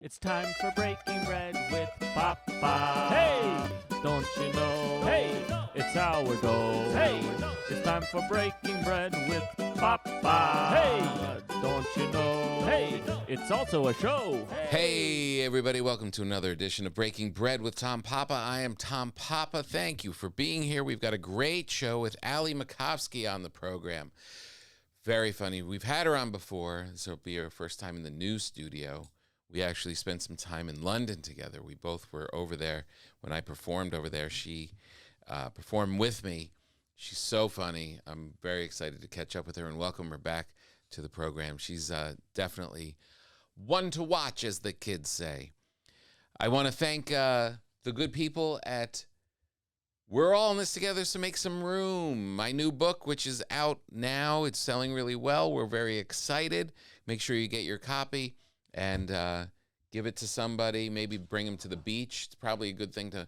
It's time for breaking bread with Papa. Hey, don't you know? Hey, it's our goal. Hey, it's time for breaking bread with Papa. Hey, don't you know? Hey, it's also a show. Hey, everybody, welcome to another edition of Breaking Bread with Tom Papa. I am Tom Papa. Thank you for being here. We've got a great show with Ali Macofsky on the program. Very funny. We've had her on before. This will be her first time in the new studio. We actually spent some time in London together. We both were over there when I performed over there. She performed with me. She's so funny. I'm very excited to catch up with her and welcome her back to the program. She's definitely one to watch, as the kids say. I want to thank the good people at We're All in This Together, so Make Some Room. My new book, which is out now. It's selling really well. We're very excited. Make sure you get your copy and give it to somebody. Maybe bring them to the beach. It's probably a good thing to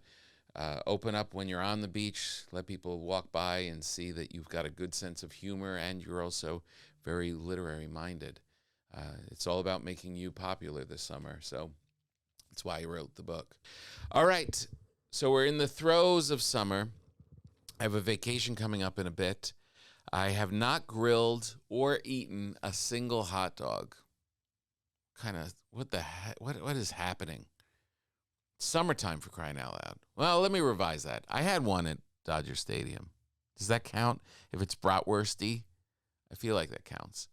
open up when you're on the beach. Let people walk by and see that you've got a good sense of humor and you're also very literary minded. It's all about making you popular this summer. So that's why I wrote the book. All right. So we're in the throes of summer. I have a vacation coming up in a bit. I have not grilled or eaten a single hot dog. What the heck? What is happening? Summertime, for crying out loud. Well, let me revise that. I had one at Dodger Stadium. Does that count? If it's bratwursty, I feel like that counts.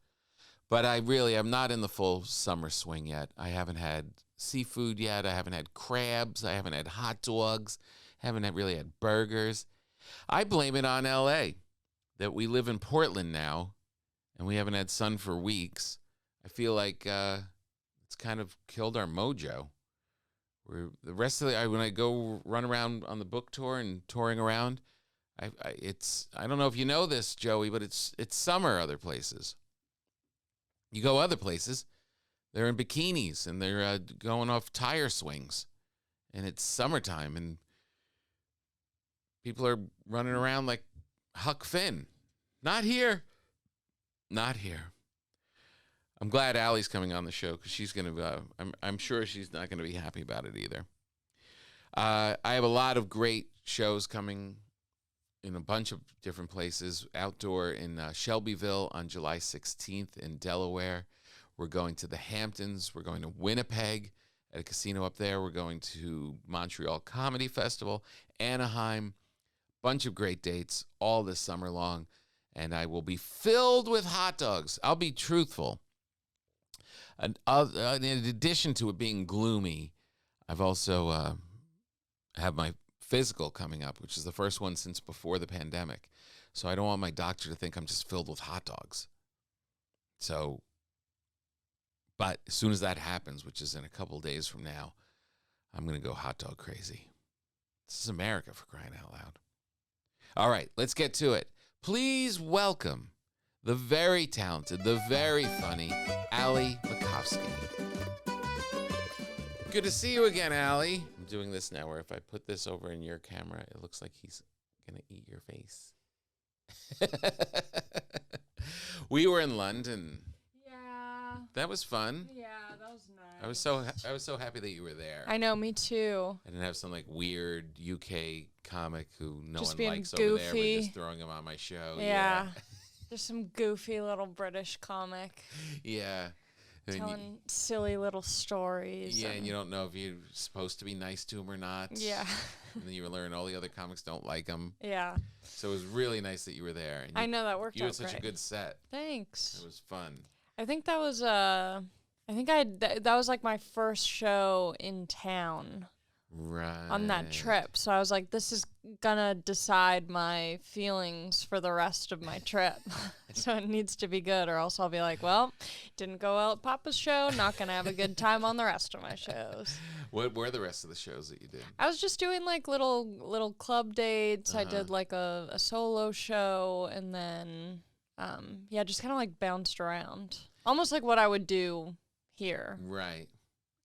But I'm not in the full summer swing yet. I haven't had seafood yet. I haven't had crabs. I haven't had hot dogs. I haven't really had burgers. I blame it on L.A. that we live in Portland now, and we haven't had sun for weeks. I feel like it's kind of killed our mojo. The rest of when I go run around on the book tour and touring around, I don't know if you know this, Joey, but it's summer other places. You go other places, they're in bikinis and they're going off tire swings, and it's summertime and people are running around like Huck Finn. Not here. Not here. I'm glad Allie's coming on the show because she's going to, I'm sure she's not going to be happy about it either. I have a lot of great shows coming in a bunch of different places. Outdoor in Shelbyville on July 16th in Delaware. We're going to the Hamptons. We're going to Winnipeg at a casino up there. We're going to Montreal Comedy Festival, Anaheim. Bunch of great dates all this summer long. And I will be filled with hot dogs. I'll be truthful. And in addition to it being gloomy, I've also have my physical coming up, which is the first one since before the pandemic. So I don't want my doctor to think I'm just filled with hot dogs. So, but as soon as that happens, which is in a couple days from now, I'm going to go hot dog crazy. This is America, for crying out loud. All right, let's get to it. Please welcome the very talented, the very funny Ali Macofsky. Good to see you again, Ali. I'm doing this now where if I put this over in your camera, it looks like he's going to eat your face. We were in London. Yeah. That was fun. Yeah, that was nice. I was so happy that you were there. I know, me too. I didn't have some like weird UK comic who no Just one being likes goofy. over there, but just throwing him on my show. Yeah. Just some goofy little British comic. Yeah. Telling silly little stories. Yeah, and you don't know if you're supposed to be nice to him or not. Yeah. And then you learn all the other comics don't like him. Yeah. So it was really nice that you were there. And I know, that worked out You had such great. a good set. Thanks. It was fun. I think that was that was like my first show in town. Right. On that trip. So I was like, this is gonna decide my feelings for the rest of my trip. So it needs to be good, or else I'll be like, well, didn't go well at Papa's show, not gonna have a good time on the rest of my shows. What were the rest of the shows that you did? I was just doing like little club dates. I did like a solo show, and then just kind of like bounced around. Almost like what I would do here. Right.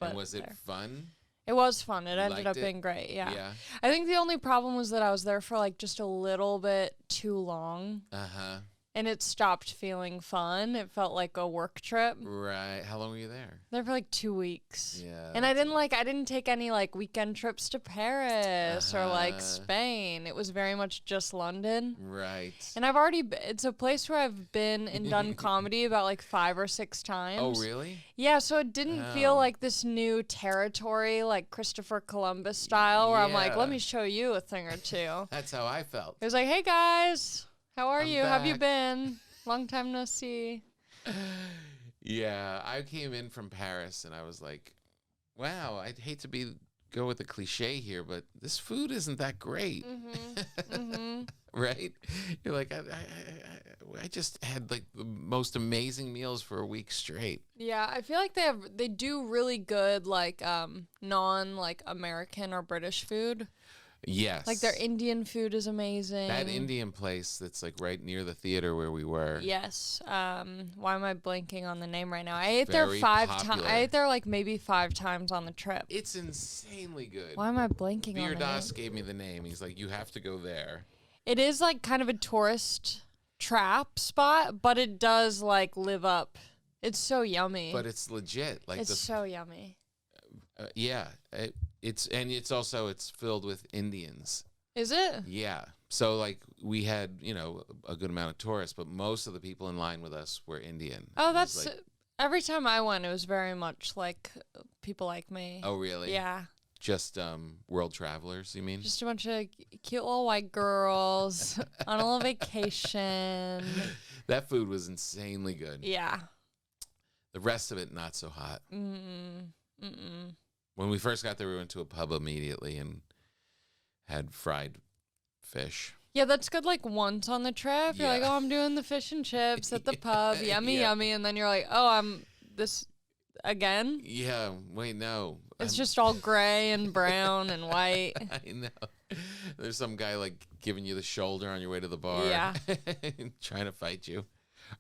But And was it fun? It was fun. It ended up liked it? being great. Yeah. I think the only problem was that I was there for like just a little bit too long. Uh-huh. and it stopped feeling fun. It felt like a work trip. Right. How long were you there? There for like 2 weeks. Yeah. And I didn't take any like weekend trips to Paris or like Spain. It was very much just London. Right. And it's a place where I've been and done comedy about like 5 or 6 times. Oh, really? Yeah, so it didn't feel like this new territory, like Christopher Columbus style, where I'm like, let me show you a thing or two. That's how I felt. It was like, hey guys, how are you? Have you back. been? Long time no see. Yeah, I came in from Paris and I was like, wow, I'd hate to go with the cliche here, but this food isn't that great. Right? You're like, I just had like the most amazing meals for a week straight. Yeah, I feel like they do really good like non like American or British food. Yes. Like their Indian food is amazing. That Indian place that's like right near the theater where we were. Yes. Why am I blanking on the name right now? I ate Very there 5 times. popular. I ate there like maybe 5 times on the trip. It's insanely good. Why am I blanking on the name? Das gave me the name. He's like, you have to go there. It is like kind of a tourist trap spot, but it does like live up. It's so yummy. But it's legit. Like it's so yummy. Yeah. It's filled with Indians. Is it? Yeah. So like we had, a good amount of tourists, but most of the people in line with us were Indian. Oh, that's every time I went, it was very much like people like me. Oh, really? Yeah. Just world travelers, you mean? Just a bunch of cute little white girls on a little vacation. That food was insanely good. Yeah. The rest of it, not so hot. When we first got there, we went to a pub immediately and had fried fish. Yeah, that's good like once on the trip. You're like, oh, I'm doing the fish and chips at the pub. Yummy, yummy. And then you're like, oh, I'm this again? Yeah, wait, no. It's just all gray and brown and white. I know. There's some guy like giving you the shoulder on your way to the bar. Yeah. Trying to fight you.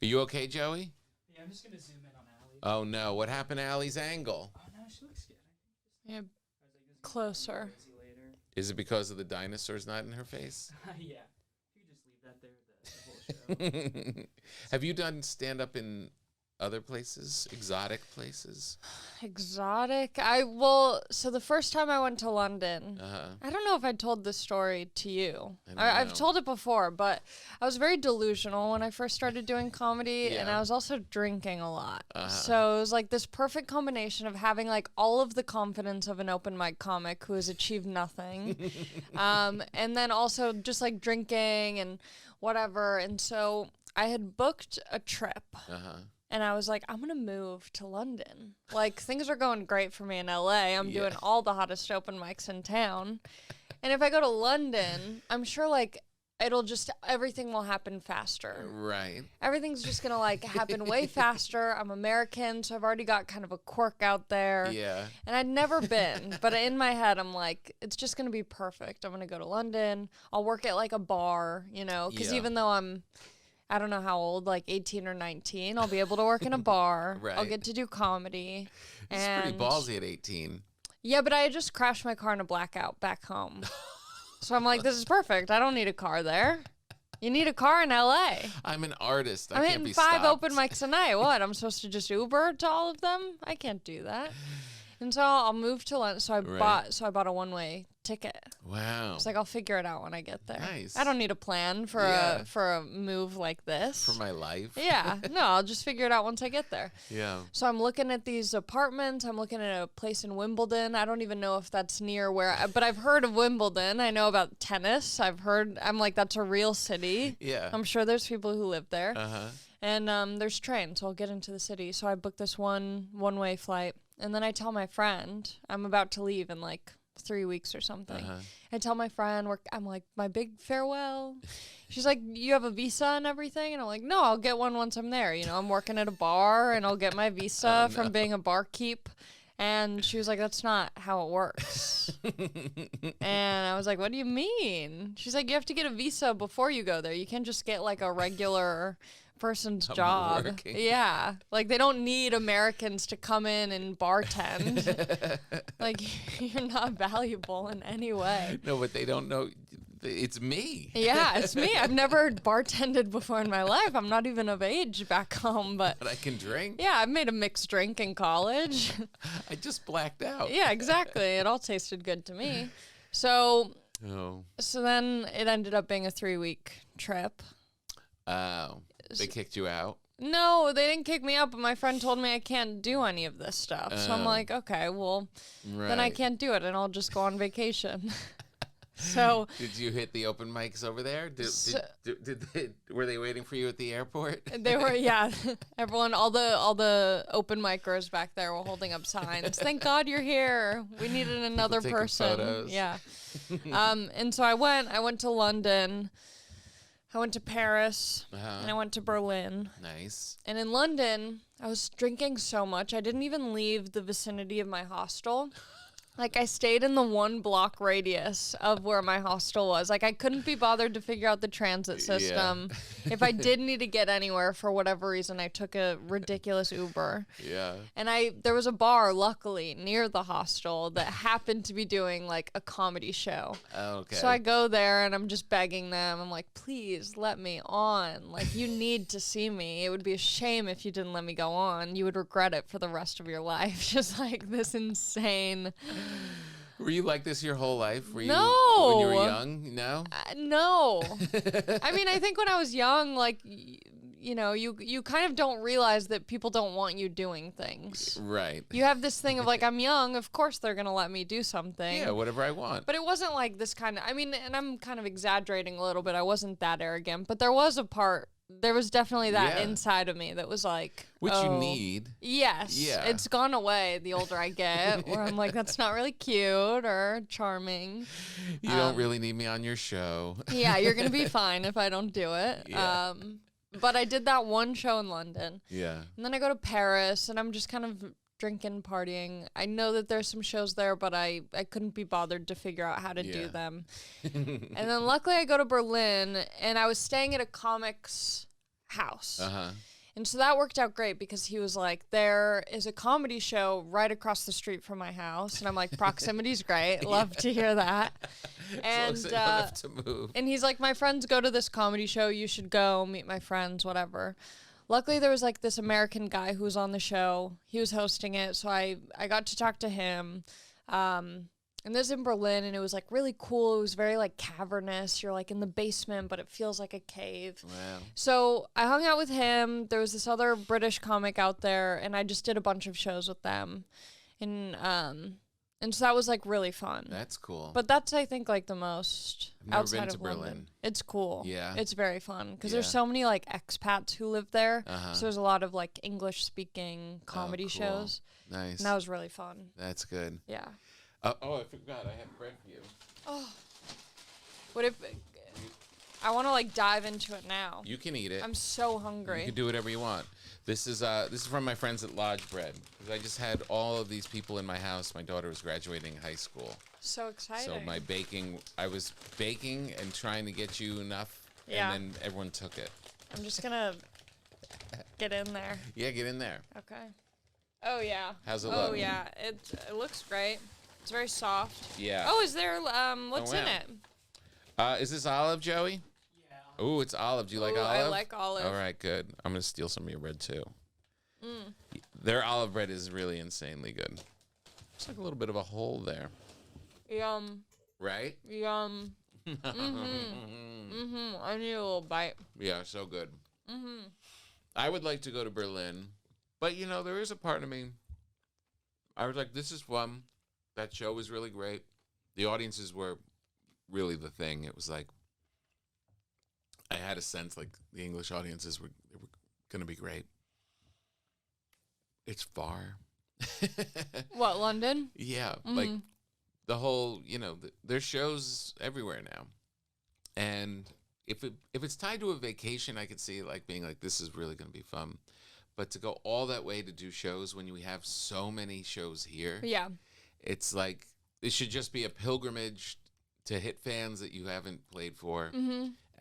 Are you okay, Joey? Yeah, I'm just going to zoom in on Allie. Oh, no. What happened to Allie's angle? Oh, no, she looks good. Yeah, closer. Is it because of the dinosaurs not in her face? Yeah. You just leave that there the whole show. Have you done stand-up in other places? Exotic places? Exotic? So the first time I went to London, I don't know if I told this story to you. I've told it before, but I was very delusional when I first started doing comedy, and I was also drinking a lot. So it was like this perfect combination of having like all of the confidence of an open mic comic who has achieved nothing, and then also just like drinking and whatever. And so I had booked a trip. And I was like, I'm going to move to London. Like, things are going great for me in LA. I'm doing all the hottest open mics in town. And if I go to London, I'm sure, like, everything will happen faster. Right. Everything's just going to, like, happen way faster. I'm American, so I've already got kind of a quirk out there. Yeah. And I'd never been. But in my head, I'm like, it's just going to be perfect. I'm going to go to London. I'll work at, like, a bar, because even though I don't know how old, like 18 or 19. I'll be able to work in a bar. Right. I'll get to do comedy. It's pretty ballsy at 18. Yeah, but I had just crashed my car in a blackout back home. So I'm like, this is perfect. I don't need a car there. You need a car in LA. I'm an artist. I'm can't be hitting 5 stopped. open mics a night. What? I'm supposed to just Uber to all of them? I can't do that. And so I'll move to London. So I bought a one-way ticket. Wow. It's like I'll figure it out when I get there. Nice. I don't need a plan for a move like this. For my life. Yeah. No, I'll just figure it out once I get there. Yeah. So I'm looking at these apartments. I'm looking at a place in Wimbledon. I don't even know if that's near but I've heard of Wimbledon. I know about tennis. I'm like, that's a real city. Yeah. I'm sure there's people who live there. Uh-huh. And there's trains, so I'll get into the city. So I booked this one-way flight. And then I tell my friend, I'm about to leave in like 3 weeks or something. I tell my friend, I'm like, my big farewell. She's like, you have a visa and everything? And I'm like, no, I'll get one once I'm there. I'm working at a bar and I'll get my visa from being a barkeep. And she was like, that's not how it works. And I was like, what do you mean? She's like, you have to get a visa before you go there. You can't just get like a regular person's job. Working. Yeah. Like they don't need Americans to come in and bartend. Like you're not valuable in any way. No, but they don't know. It's me. Yeah, it's me. I've never bartended before in my life. I'm not even of age back home, but But I can drink. yeah, I made a mixed drink in college. I just blacked out. Yeah, exactly. It all tasted good to me. So Oh. then it ended up being a 3-week trip. Oh. They kicked you out? No, they didn't kick me out, but my friend told me I can't do any of this stuff. So I'm Oh. like, okay, well, Right. then I can't do it, and I'll just go on vacation. So Did you hit the open mics over there? So- Were they waiting for you at the airport? they were, yeah, everyone, all the open micers back there were holding up signs. Thank God you're here. We needed another taking person. photos. Yeah. And so I went to London. I went to Paris, and I went to Berlin. Nice. And in London, I was drinking so much, I didn't even leave the vicinity of my hostel. Like, I stayed in the 1-block radius of where my hostel was. Like, I couldn't be bothered to figure out the transit system. If I did need to get anywhere for whatever reason, I took a ridiculous Uber. Yeah. And there was a bar, luckily, near the hostel that happened to be doing, like, a comedy show. Okay. So I go there, and I'm just begging them. I'm like, please, let me on. Like, you need to see me. It would be a shame if you didn't let me go on. You would regret it for the rest of your life. Just, like, this insane... Were you like this your whole life? Were you, No. When you were young? No? No. I mean, I think when I was young, like, you know, you kind of don't realize that people don't want you doing things. Right. You have this thing of, like, I'm young, of course they're going to let me do something. Yeah, whatever I want. But it wasn't like this kind of, I mean, and I'm kind of exaggerating a little bit. I wasn't that arrogant, but there was definitely that Yeah. inside of me that was like, Which oh, you need. Yes. Yeah. It's gone away the older I get, where I'm like, that's not really cute or charming. You don't really need me on your show. Yeah, you're going to be fine if I don't do it. Yeah. But I did that one show in London. Yeah. And then I go to Paris, and I'm just kind of drinking, partying. I know that there's some shows there, but I couldn't be bothered to figure out how to do Yeah. them. And then luckily I go to Berlin, and I was staying at a comic's house. Uh-huh. And so that worked out great because he was like, there is a comedy show right across the street from my house. And I'm like, proximity's great. Love to hear that. And So you don't have to move. and he's like, my friends go to this comedy show. You should go meet my friends, whatever. Luckily, there was like this American guy who was on the show. He was hosting it. So I got to talk to him. And this is in Berlin, and it was like really cool. It was very like cavernous. You're like in the basement, but it feels like a cave. Wow. So I hung out with him. There was this other British comic out there, and I just did a bunch of shows with them. And so that was like really fun. That's cool. But that's, I think, like the most I've never outside been to of London. Berlin. It's cool. Yeah. It's very fun because there's Yeah. so many like expats who live there. Uh-huh. So there's a lot of like English speaking comedy cool. shows. Nice. And that was really fun. That's good. Yeah. Oh, I forgot. I have bread for you. What if I want to like dive into it now? You can eat it. I'm so hungry. You can do whatever you want. This is from my friends at Lodge Bread. 'Cause I just had all of these people in my house. My daughter was graduating high school. So exciting. So I was baking and trying to get you enough, Yeah. and then everyone took it. I'm just gonna get in there. Yeah, get in there. Okay. Oh yeah. How's it Oh look? yeah. It looks great. It's very soft. Yeah. Oh, is there what's in wow. it? Is this olive, Joey? Yeah. Oh, it's olive. Do you like Ooh, olive? I like olive. All right, good. I'm gonna steal some of your bread too. Their olive bread is really insanely good. Looks like a little bit of a hole there, Yum. right? Yum. I need a little bite. Yeah, so good. I would like to go to Berlin, but you know, there is a part of me. I was like, this is fun. That show was really great. The audiences were really the thing. It was like, I had a sense like the English audiences were going to be great. It's far. What, London? Yeah, like the whole, you know, there's shows everywhere now. And if it's tied to a vacation, I could see it like being like, this is really going to be fun. But to go all that way to do shows when we have so many shows here, Yeah. it's like it should just be a pilgrimage to hit fans that you haven't played for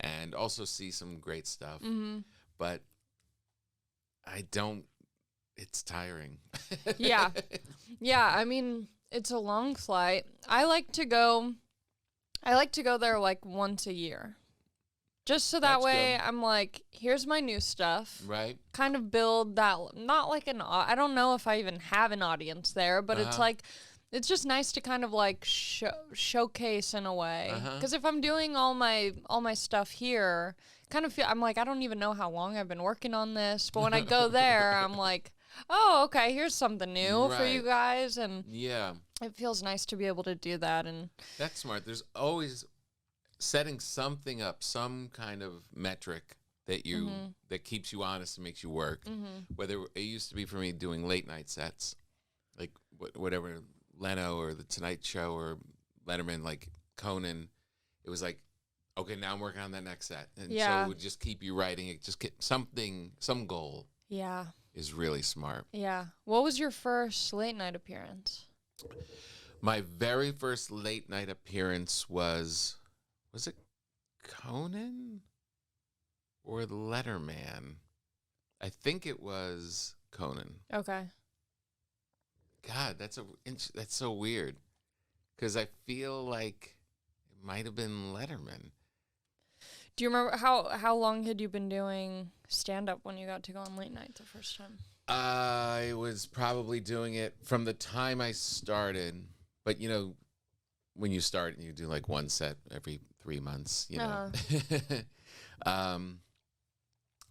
and also see some great stuff. But I don't, it's tiring. Yeah. Yeah, I mean, it's a long flight. I like to go I like to go there like once a year. Just so that That's way good. I'm like, here's my new stuff. Right. Kind of build that, not like I don't know if I even have an audience there, but it's Uh-huh. like, it's just nice to kind of like showcase in a way. Uh-huh. Because if I'm doing all my stuff here, kind of feel, I'm like, I don't even know how long I've been working on this. But when I go there, I'm like, oh, okay, here's something new for you Right. guys. And Yeah. it feels nice to be able to do that. And That's smart. There's always setting something up, some kind of metric that you that keeps you honest and makes you work. Whether it used to be for me doing late night sets, like whatever Leno or the Tonight Show or Letterman, like Conan, it was like, okay, now I'm working on that next set, and so it would just keep you writing. It just get something, some goal yeah. is really smart. Yeah. What was your first late night appearance? My very first late night appearance was it Conan or Letterman? I think it was Conan. Okay. God, that's so weird, because I feel like it might have been Letterman. Do you remember how long had you been doing stand up when you got to go on late night the first time? I was probably doing it from the time I started, but you know, when you start and you do like one set every 3 months, you know.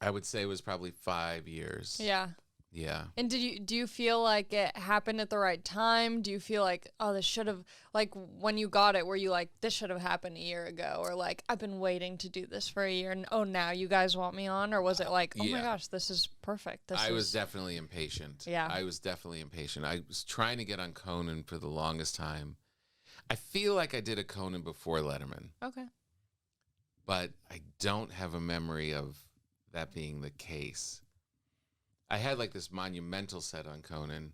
I would say it was probably 5 years. Yeah. Yeah. And do you feel like it happened at the right time? Do you feel like, oh, this should have, like when you got it, were you like, this should have happened a year ago? Or like, I've been waiting to do this for a year and oh, now you guys want me on? Or was it like, oh my Yeah. gosh, this is perfect. I was definitely impatient. Yeah. I was definitely impatient. I was trying to get on Conan for the longest time. I feel like I did a Conan before Letterman, Okay. but I don't have a memory of that being the case. I had like this monumental set on Conan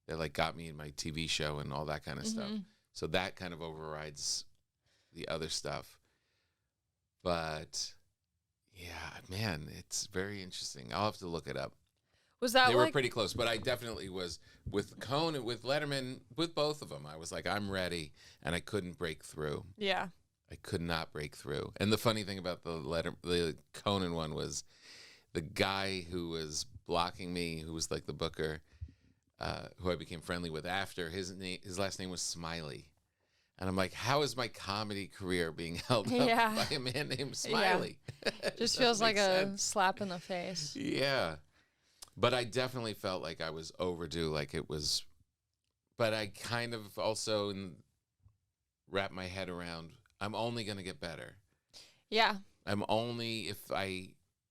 that like got me in my TV show and all that kind of stuff. So that kind of overrides the other stuff. But yeah, man, it's very interesting. I'll have to look it up. Was that They were like, pretty close, but I definitely was with Conan, with Letterman, with both of them. I was like, I'm ready, and I couldn't break through. yeah. I could not break through. And the funny thing about the Conan one was the guy who was blocking me, who was like the booker, who I became friendly with after, his last name was Smiley. And I'm like, how is my comedy career being held up Yeah. by a man named Smiley? It Just doesn't feels like make a sense. slap in the face. Yeah. But I definitely felt like I was overdue, like it was. But I kind of also wrapped my head around, I'm only going to get better. Yeah. I'm only, if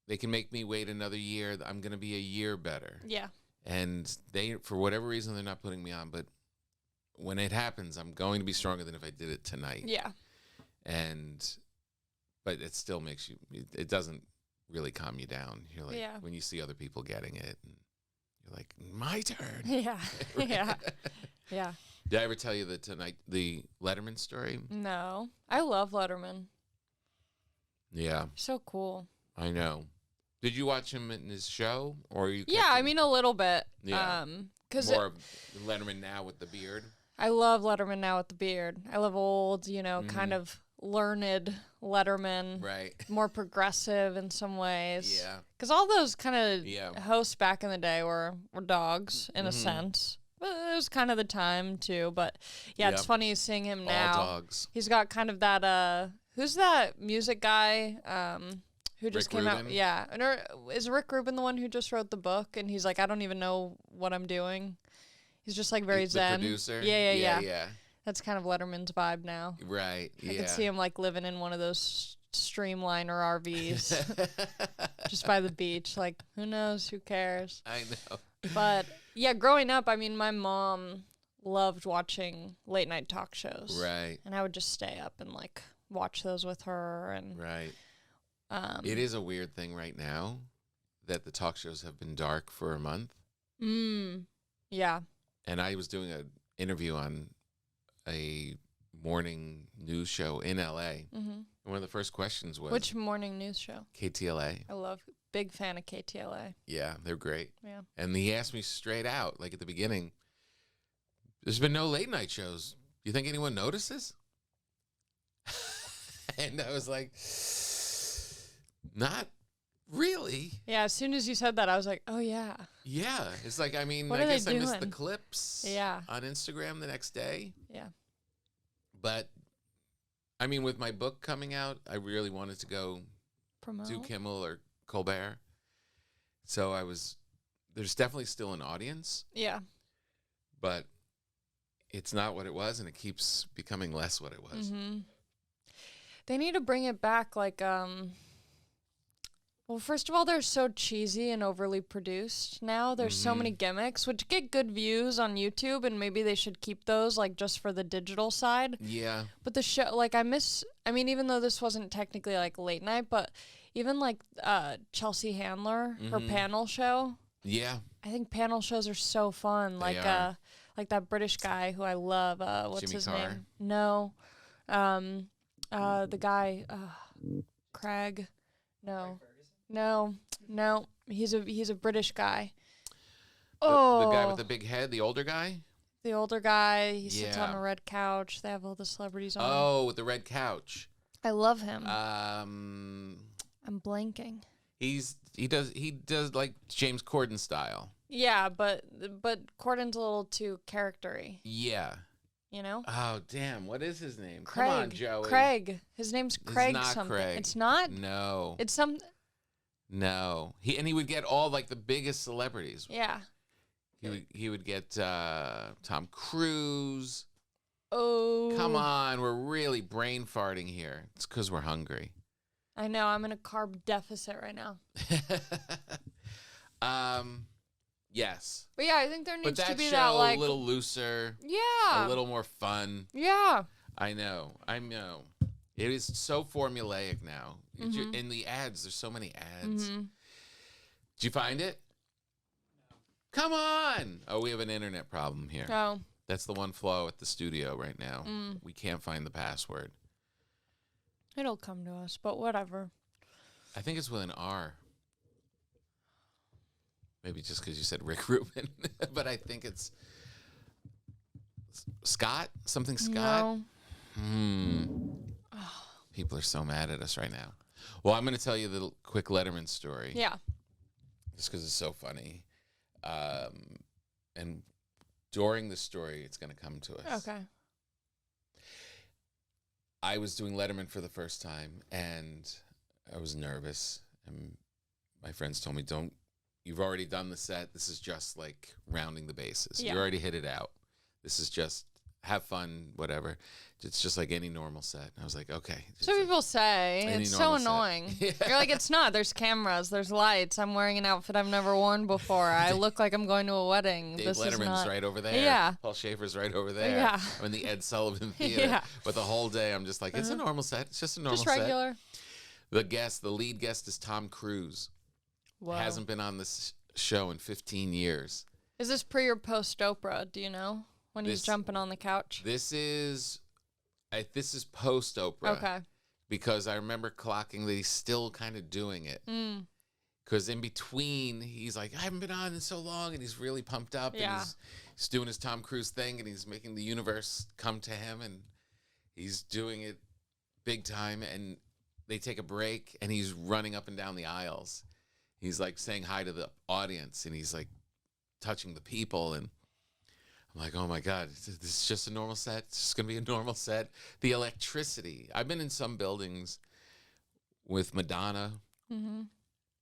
they can make me wait another year, I'm going to be a year better. Yeah. And they, for whatever reason, they're not putting me on. But when it happens, I'm going to be stronger than if I did it tonight. Yeah. But it still makes you, it doesn't really calm you down. You're like, Yeah. when you see other people getting it, and you're like, my turn. Yeah. Yeah. Yeah. Did I ever tell you the Letterman story? No. I love Letterman. Yeah, So cool. I know. Did you watch him in his show, or you? Yeah, I mean a little bit. Yeah. Cause more of Letterman now with the beard. I love Letterman now with the beard. I love old, kind Mhm. of learned Letterman, Right. more progressive in some ways. Yeah. Because all those kind of Yeah. hosts back in the day were dogs in a Mhm. sense. But it was kind of the time too. But yeah, it's Yep. funny seeing him now. All dogs. He's got kind of that who's that music guy who just Rick came out? Rubin? Yeah. Is Rick Rubin the one who just wrote the book and he's like, I don't even know what I'm doing. He's just like very The zen. producer. Yeah. That's kind of Letterman's vibe now. Right. I Yeah. could see him like living in one of those Streamliner RVs just by the beach. Like, who knows? Who cares? I know. But yeah, growing up, I mean, my mom loved watching late night talk shows. Right. And I would just stay up and like watch those with her. And Right. It is a weird thing right now that the talk shows have been dark for a month. Yeah. And I was doing an interview on a morning news show in LA. Mm-hmm. And one of the first questions was Which morning news show? KTLA. I love, big fan of KTLA. Yeah, they're great. Yeah. And he asked me straight out, like at the beginning, there's been no late night shows. Do you think anyone notices? And I was like, not really. Yeah, as soon as you said that, I was like, oh, yeah. Yeah. It's like, I mean, What I are they guess I missed the doing? clips Yeah. on Instagram the next day. Yeah. But, I mean, with my book coming out, I really wanted to go Promote. do Kimmel or Colbert. So there's definitely still an audience, Yeah. but it's not what it was, and it keeps becoming less what it was. Mm-hmm. They need to bring it back like, well, first of all, they're so cheesy and overly produced now. There's so many gimmicks, which get good views on YouTube, and maybe they should keep those, like, just for the digital side. Yeah. But the show, like, I mean, even though this wasn't technically, like, late night, but even, like, Chelsea Handler, her panel show. Yeah. I think panel shows are so fun. They Like, are. like that British guy who I love. What's Jimmy his Carr? name? No. The guy, Craig. No. No. He's a British guy. The guy with the big head, the older guy? The older guy. He sits on Yeah. a red couch. They have all the celebrities on. Oh, with the red couch. I love him. Um, I'm blanking. he does like James Corden style. Yeah, but Corden's a little too charactery, Yeah. you know? Oh, damn. What is his name? Craig. Come on, Joey. Craig. His name's Craig not something. Craig. It's not? No. It's some No. He would get all like the biggest celebrities. yeah. He would get Tom Cruise. Oh. Come on, we're really brain farting here. It's because we're hungry. I know, I'm in a carb deficit right now. Yes. But yeah, I think there But needs to that be show that like a little looser, yeah. a little more fun. Yeah. I know. It is so formulaic now. In the ads, there's so many ads. Mm-hmm. Did you find it? Come on! Oh, we have an internet problem here. Oh. That's the one flaw at the studio right now. We can't find the password. It'll come to us, but whatever. I think it's with an R. Maybe just because you said Rick Rubin. But I think it's Scott? Something Scott? No. People are so mad at us right now. Well, I'm going to tell you the quick Letterman story. Yeah. Just because it's so funny. And during the story, it's going to come to us. Okay. I was doing Letterman for the first time, and I was nervous. And my friends told me, you've already done the set. This is just like rounding the bases. Yeah. You already hit it out. This is just have fun, whatever. It's just like any normal set. And I was like, okay. So people say Any it's so normal set. annoying. Yeah. You're like, it's not. There's cameras. There's lights. I'm wearing an outfit I've never worn before. I look like I'm going to a wedding. Dave This is Letterman's not. right over there. Yeah. Paul Schaefer's right over there. Yeah. I'm in the Ed Sullivan Theater. Yeah. But the whole day, I'm just like, it's a normal set. It's just a normal Just set. regular. The lead guest is Tom Cruise. Whoa. Hasn't been on this show in 15 years. Is this pre or post Oprah? Do you know when he's This- jumping on the couch? This is post Oprah. Okay. Because I remember clocking that he's still kind of doing it. Because in between, he's like, I haven't been on in so long, and he's really pumped up, Yeah. and he's doing his Tom Cruise thing, and he's making the universe come to him, and he's doing it big time, and they take a break, and he's running up and down the aisles. He's like saying hi to the audience, and he's like touching the people, and I'm like, oh my God, this is just a normal set. It's just going to be a normal set. The electricity. I've been in some buildings with Madonna,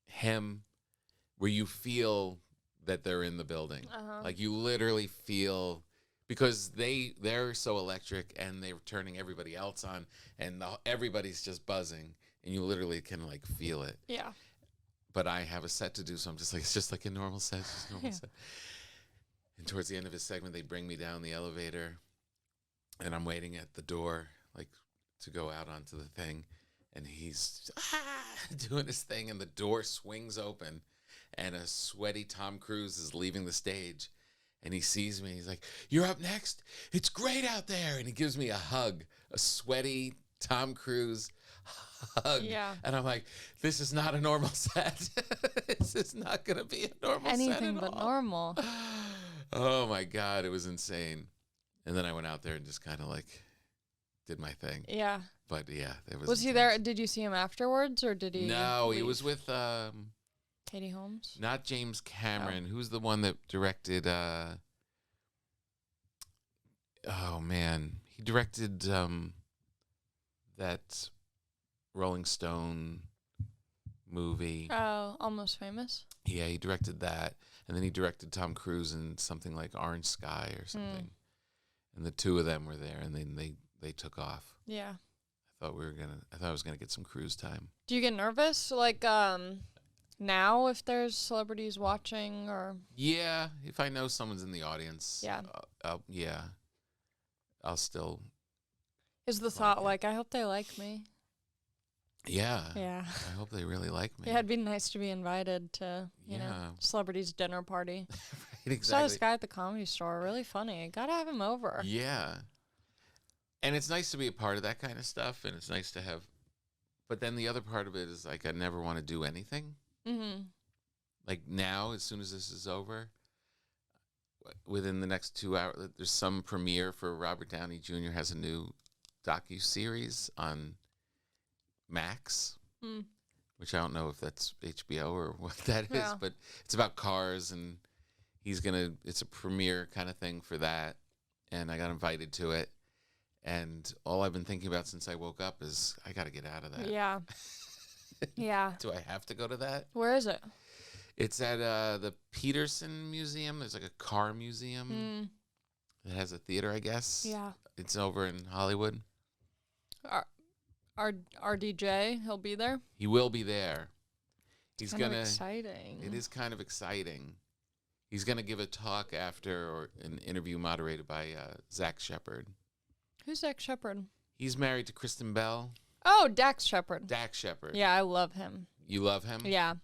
him, where you feel that they're in the building. Like you literally feel, because they're so electric and they're turning everybody else on, and everybody's just buzzing, and you literally can like feel it. Yeah. But I have a set to do, so I'm just like, it's just like a normal set, just a normal set. And towards the end of his segment, they bring me down the elevator, and I'm waiting at the door, like, to go out onto the thing, and he's doing his thing, and the door swings open, and a sweaty Tom Cruise is leaving the stage, and he sees me, he's like, you're up next? It's great out there, and he gives me a hug, a sweaty Tom Cruise hug. Yeah. And I'm like, this is not a normal set. This is not going to be a normal set Anything at but all. normal. Oh my God, it was insane. And then I went out there and just kind of like did my thing. Yeah. But yeah, it was. Was he there? Did you see him afterwards, or did he? No, he leave? was with Katie Holmes. not James Cameron. Who's the one that directed? Oh man, he directed that Rolling Stone movie. Oh, Almost Famous. Yeah, he directed that, and then he directed Tom Cruise in something like Orange Sky or something. And the two of them were there, and then they took off. Yeah. I thought I was gonna get some cruise time. Do you get nervous, like now, if there's celebrities watching, or? Yeah, if I know someone's in the audience. Yeah. I'll still. Is the thought like, I hope they like me? Yeah. Yeah. I hope they really like me. Yeah, it'd be nice to be invited to, you know, celebrities' dinner party. Right, Saw this exactly. guy at the Comedy Store, really funny. Gotta have him over. Yeah. And it's nice to be a part of that kind of stuff, and it's nice to have. But then the other part of it is like I never want to do anything. Mm-hmm. Like now, as soon as this is over, within the next 2 hours, there's some premiere for Robert Downey Jr. has a new docu-series on Max, which I don't know if that's HBO or what that is, but it's about cars, and it's a premiere kind of thing for that, and I got invited to it, and all I've been thinking about since I woke up is I got to get out of that. Yeah. Yeah. Do I have to go to that? Where is it? It's at the Peterson Museum. There's like a car museum. It has a theater, I guess. Yeah. It's over in Hollywood. Our RDJ, he'll be there. He will be there. He's Kind of gonna. exciting. It is kind of exciting. He's gonna give a talk after, or an interview moderated by Zach Shepard. Who's Zach Shepard? He's married to Kristen Bell. Oh, Dax Shepard. Dax Shepard. Yeah, I love him. You love him? Yeah.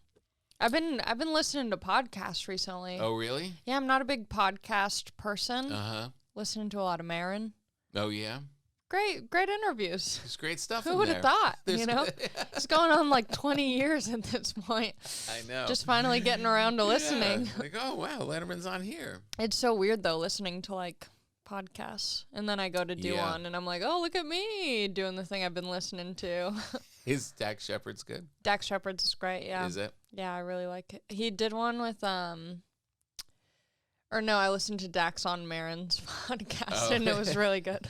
I've been listening to podcasts recently. Oh, really? Yeah, I'm not a big podcast person. Uh-huh. Listening to a lot of Marin. Oh, yeah? Great interviews. There's great stuff Who in would there. have thought, There's- you know? It's going on like 20 years at this point. I know. Just finally getting around to listening. Yeah. Like, oh, wow, Letterman's on here. It's so weird, though, listening to, like, podcasts. And then I go to do Yeah. one, and I'm like, oh, look at me doing the thing I've been listening to. Is Dax Shepard's good? Dax Shepard's is great, yeah. Is it? Yeah, I really like it. He did one with, or no, I listened to Dax on Marin's podcast, and it was really good.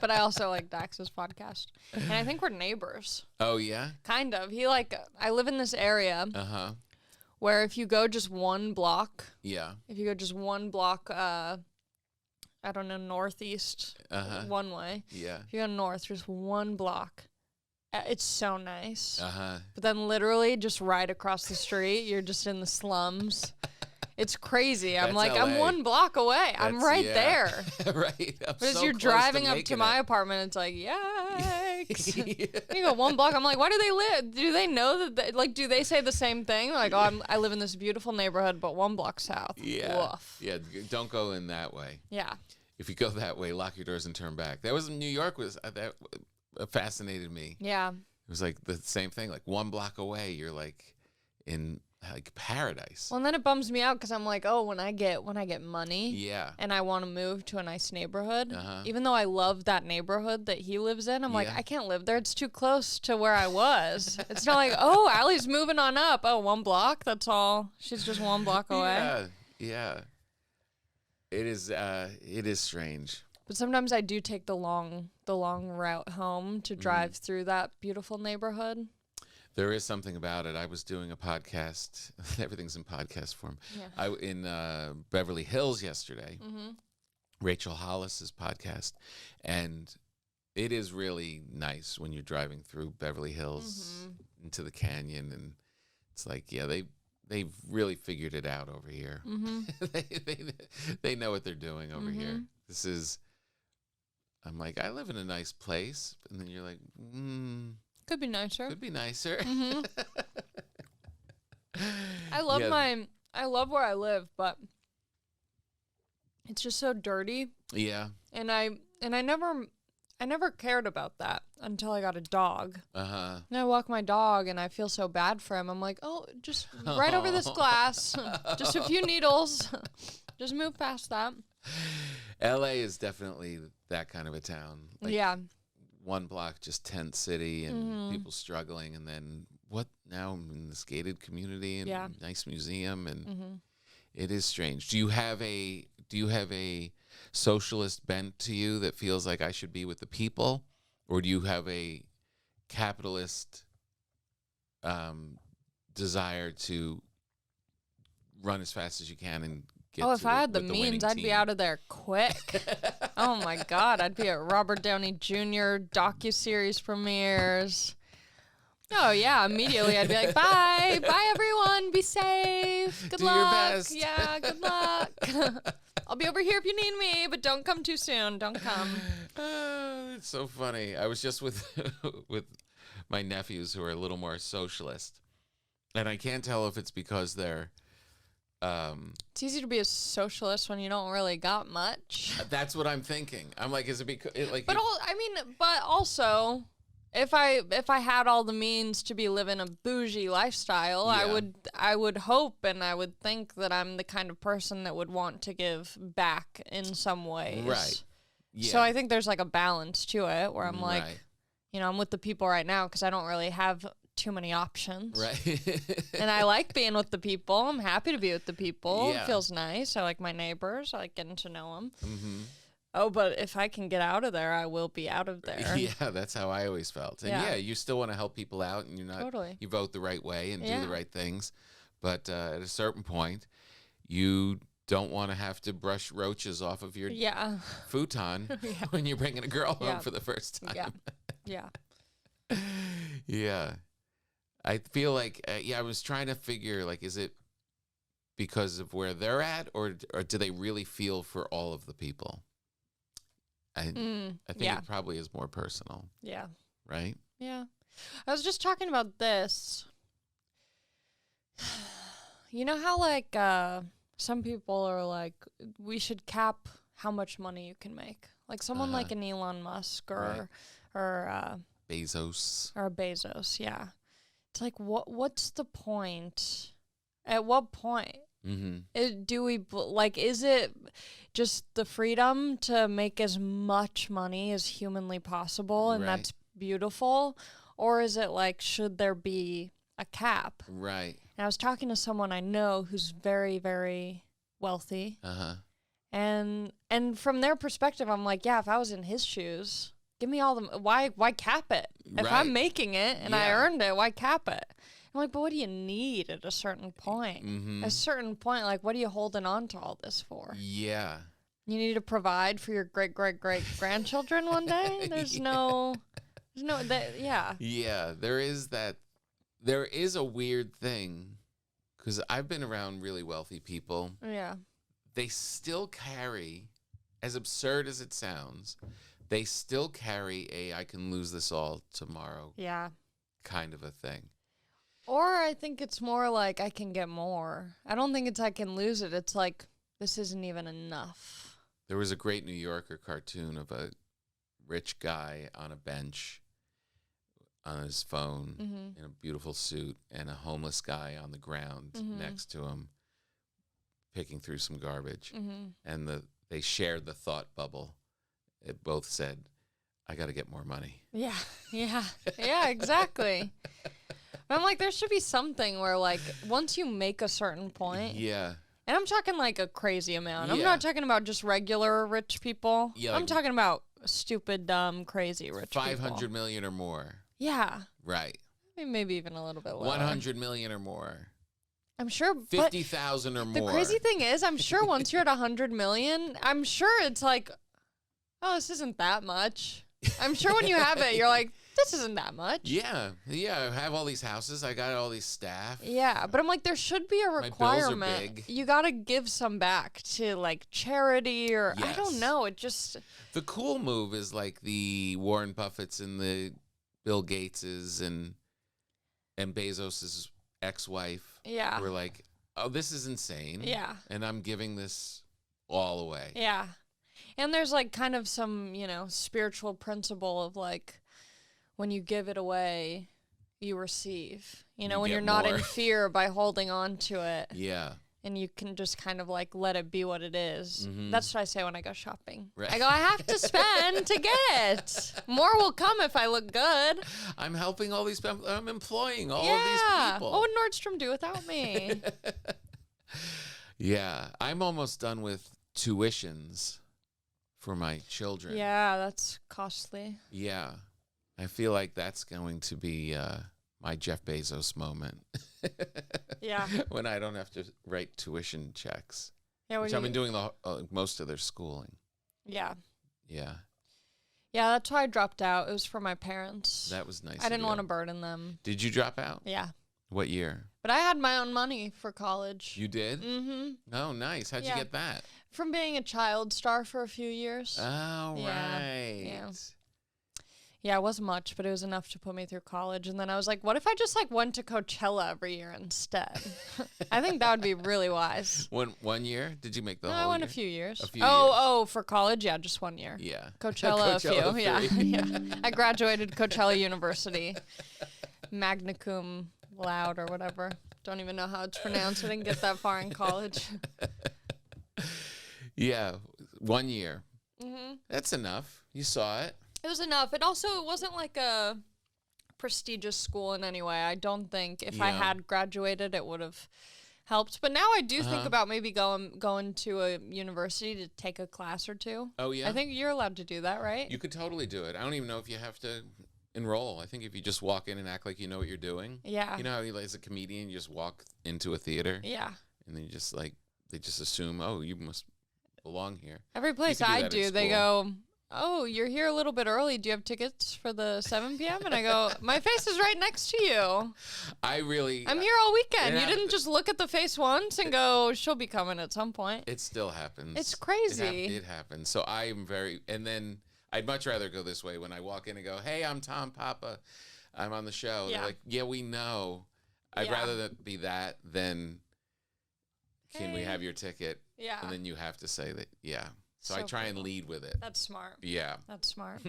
But I also like Dax's podcast. And I think we're neighbors. Oh, yeah? Kind of. I live in this area Uh-huh. where if you go just one block, Yeah. I don't know, northeast, one way. Yeah. If you go north, just one block. It's so nice. Uh-huh. But then literally just right across the street, you're just in the slums. It's crazy. I'm That's like, I'm LA. 1 block away. I'm right there. Right. But as you're driving up to my apartment, it's like, yikes. You go 1 block. I'm like, why do they live? Do they know that, do they say the same thing? Like, oh, I live in this beautiful neighborhood, but 1 block south. Yeah. Woof. Yeah, don't go in that way. Yeah. If you go that way, lock your doors and turn back. That was in New York. That fascinated me. Yeah. It was like the same thing. Like 1 block away, you're like in like paradise. Well, and then it bums me out because I'm like, oh, when I get money, Yeah. and I want to move to a nice neighborhood, Uh-huh. even though I love that neighborhood that he lives in, I'm like, Yeah. I can't live there. It's too close to where I was. It's not like, oh, Allie's moving on up. Oh, 1 block. That's all. She's just 1 block away. Yeah. Yeah. It is strange. But sometimes I do take the long route home to drive through that beautiful neighborhood. There is something about it. I was doing a podcast. Everything's in podcast form. Yeah. In Beverly Hills yesterday. Mm-hmm. Rachel Hollis's podcast, and it is really nice when you're driving through Beverly Hills into the canyon, and it's like, yeah, they've really figured it out over here. Mm-hmm. they know what they're doing over here. I'm like, I live in a nice place, and then you're like, Could be nicer. could be nicer. Mm-hmm. I love where I live, but it's just so dirty. Yeah. And I never cared about that until I got a dog. Uh-huh. And I walk my dog and I feel so bad for him. I'm like, oh, just right over this glass. Just a few needles. Just move past that. LA is definitely that kind of a town. Like, yeah. one block, just tent city and people struggling. And then what now? I'm in this gated community and nice museum. And it is strange. Do you have a socialist bent to you that feels like I should be with the people? Or do you have a capitalist desire to run as fast as you can and get if I had the means, I'd be out of there quick. Oh my God, I'd be at Robert Downey Jr. docuseries premieres. Oh yeah, immediately I'd be like, bye everyone, be safe, good Do luck. your best. Yeah, good luck. I'll be over here if you need me, but don't come too soon. Don't come. It's so funny. I was just with with my nephews who are a little more socialist, and I can't tell if it's because they're. It's easy to be a socialist when you don't really got much. That's what I'm thinking. I'm like, is it because like? But but also, if I had all the means to be living a bougie lifestyle, Yeah. I would hope and I would think that I'm the kind of person that would want to give back in some ways. Right. Yeah. So I think there's like a balance to it where I'm like, Right. I'm with the people right now because I don't really have too many options. Right. And I like being with the people. I'm happy to be with the people. Yeah. It feels nice. I like my neighbors. I like getting to know them. Mm-hmm. Oh, but if I can get out of there, I will be out of there. Yeah, that's how I always felt. And Yeah. you still want to help people out, and you're not. Totally. You vote the right way and do Yeah. the right things, but at a certain point, you don't want to have to brush roaches off of your Yeah. futon when you're bringing a girl home Yeah. for the first time. Yeah. Yeah. Yeah. I feel like, I was trying to figure, like, is it because of where they're at, or do they really feel for all of the people? I think yeah. it probably is more personal, Yeah. right? Yeah. I was just talking about this. You know how, like, some people are like, we should cap how much money you can make. Like someone like an Elon Musk or Bezos. Or Bezos, yeah. It's like, what's the point? At what point? Mm-hmm. Do we, like, is it just the freedom to make as much money as humanly possible and Right. that's beautiful? Or is it like, should there be a cap? Right. And I was talking to someone I know who's very, very wealthy. Uh-huh. And from their perspective, I'm like, yeah, if I was in his shoes, give me all the, why cap it? If Right. I'm making it and I Yeah. earned it, why cap it? I'm like, but what do you need at a certain point? Mm-hmm. At a certain point, like, what are you holding on to all this for? Yeah. You need to provide for your great grandchildren one day? There's no, yeah. Yeah, there is that. There is a weird thing, because I've been around really wealthy people. Yeah. They still carry, as absurd as it sounds, they still carry I can lose this all tomorrow Yeah. kind of a thing. Or I think it's more like I can get more. I don't think it's I can lose it. It's like, this isn't even enough. There was a great New Yorker cartoon of a rich guy on a bench on his phone in a beautiful suit and a homeless guy on the ground next to him picking through some garbage. And they shared the thought bubble. It both said, I got to get more money. Yeah. Yeah. Yeah, exactly. But I'm like, there should be something where, like, once you make a certain point, Yeah. and I'm talking like a crazy amount. I'm Yeah. not talking about just regular rich people. Yeah, I'm like talking about stupid, dumb, crazy rich people. 500 million or more. Yeah. Right. I mean, maybe even a little bit lower. 100 million or more. I'm sure. But 50,000 or the more. crazy thing is, I'm sure once you're at 100 million, I'm sure it's like, oh, this isn't that much. I'm sure when you have it, you're like, this isn't that much. Yeah. Yeah. I have all these houses. I got all these staff. Yeah, but I'm like, there should be a bills are requirement. big. You got to give some back to, like, charity or I don't Yes. know. It just, The cool move is like the Warren Buffetts and the Bill Gateses and Bezos's ex-wife. yeah. Were like, oh, this is insane. Yeah. And I'm giving this all away. Yeah. And there's like kind of some, spiritual principle of like when you give it away, you receive. You when get you're not more. in fear by holding on to it. Yeah. and you can just kind of like let it be what it is. Mhm. That's what I say when I go shopping. Right. I go, I have to spend to get. More will come if I look good. I'm helping all these people. I'm employing all of Yeah. these people. What would Nordstrom do without me? Yeah, I'm almost done with tuitions for my children. Yeah, that's costly. Yeah. I feel like that's going to be my Jeff Bezos moment. Yeah. When I don't have to write tuition checks, Yeah, which I've been doing most of their schooling. Yeah. Yeah, Yeah, that's why I dropped out. It was for my parents. that was nice. I didn't want to burden them. Did you drop out? Yeah. What year? But I had my own money for college. You did? Mm-hmm. Oh, nice. How'd you Yeah. get that? From being a child star for a few years. Oh, Yeah, right. yeah. Yeah, it wasn't much, but it was enough to put me through college. And then I was like, what if I just like went to Coachella every year instead? I think that would be really wise. One year? Did you make the No, whole I went year? a few years. A few oh, for college? Yeah, just 1 year. Yeah. Coachella, a Coachella few. Yeah, free. yeah. I graduated Coachella University. Magna cum laude or whatever. Don't even know how it's pronounced. I didn't get that far in college. Yeah, 1 year. Mm-hmm. That's enough. You saw it. It was enough. It wasn't like a prestigious school in any way. I don't think if I Yeah. had graduated, it would have helped. But now I do think Uh-huh. about maybe going to a university to take a class or two. Oh, yeah? I think you're allowed to do that, right? You could totally do it. I don't even know if you have to enroll. I think if you just walk in and act like you know what you're doing. Yeah. You know how you, as a comedian, you just walk into a theater Yeah. and then you just like, they just assume, oh, you must belong here. Every place could do I that at do, they school. go, "Oh, you're here a little bit early. Do you have tickets for the 7 p.m.?" And I go, "My face is right next to you. I really, I'm here all weekend. It You didn't just look at the face once and go, she'll be coming at some point." it still happens. It's crazy. It happens. So I'm very, and then I'd much rather go this way when I walk in and go, hey, I'm Tom Papa. I'm on the show. Yeah. They're like, yeah, we know. I'd Yeah. rather that be that than can we Hey. have your ticket? Yeah. And then you have to say that, yeah. So I So try and cool. lead with it. That's smart. Yeah. That's smart.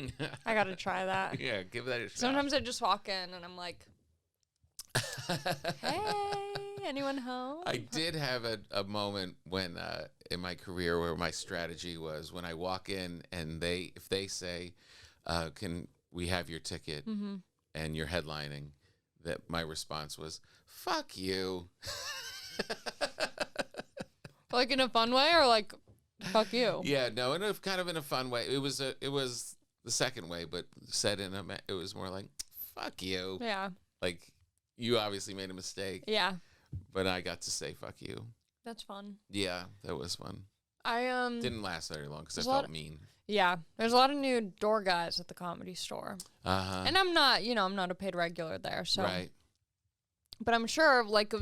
I got to try that. Yeah, give that a shot. Sometimes I just walk in and I'm like, "Hey, anyone home?" I did have a moment when in my career where my strategy was when I walk in and if they say, can we have your ticket Mm-hmm. and you're headlining, that my response was, fuck you. Like in a fun way or like, fuck you? Yeah, no, kind of in a fun way. It was the second way, but said it was more like, fuck you. Yeah. Like, you obviously made a mistake, Yeah. but I got to say fuck you. That's fun. Yeah, that was fun. I Didn't last very long because I There's a lot felt mean. Yeah, there's a lot of new door guys at the Comedy Store. Uh-huh. And I'm not a paid regular there, so. Right. But I'm sure, like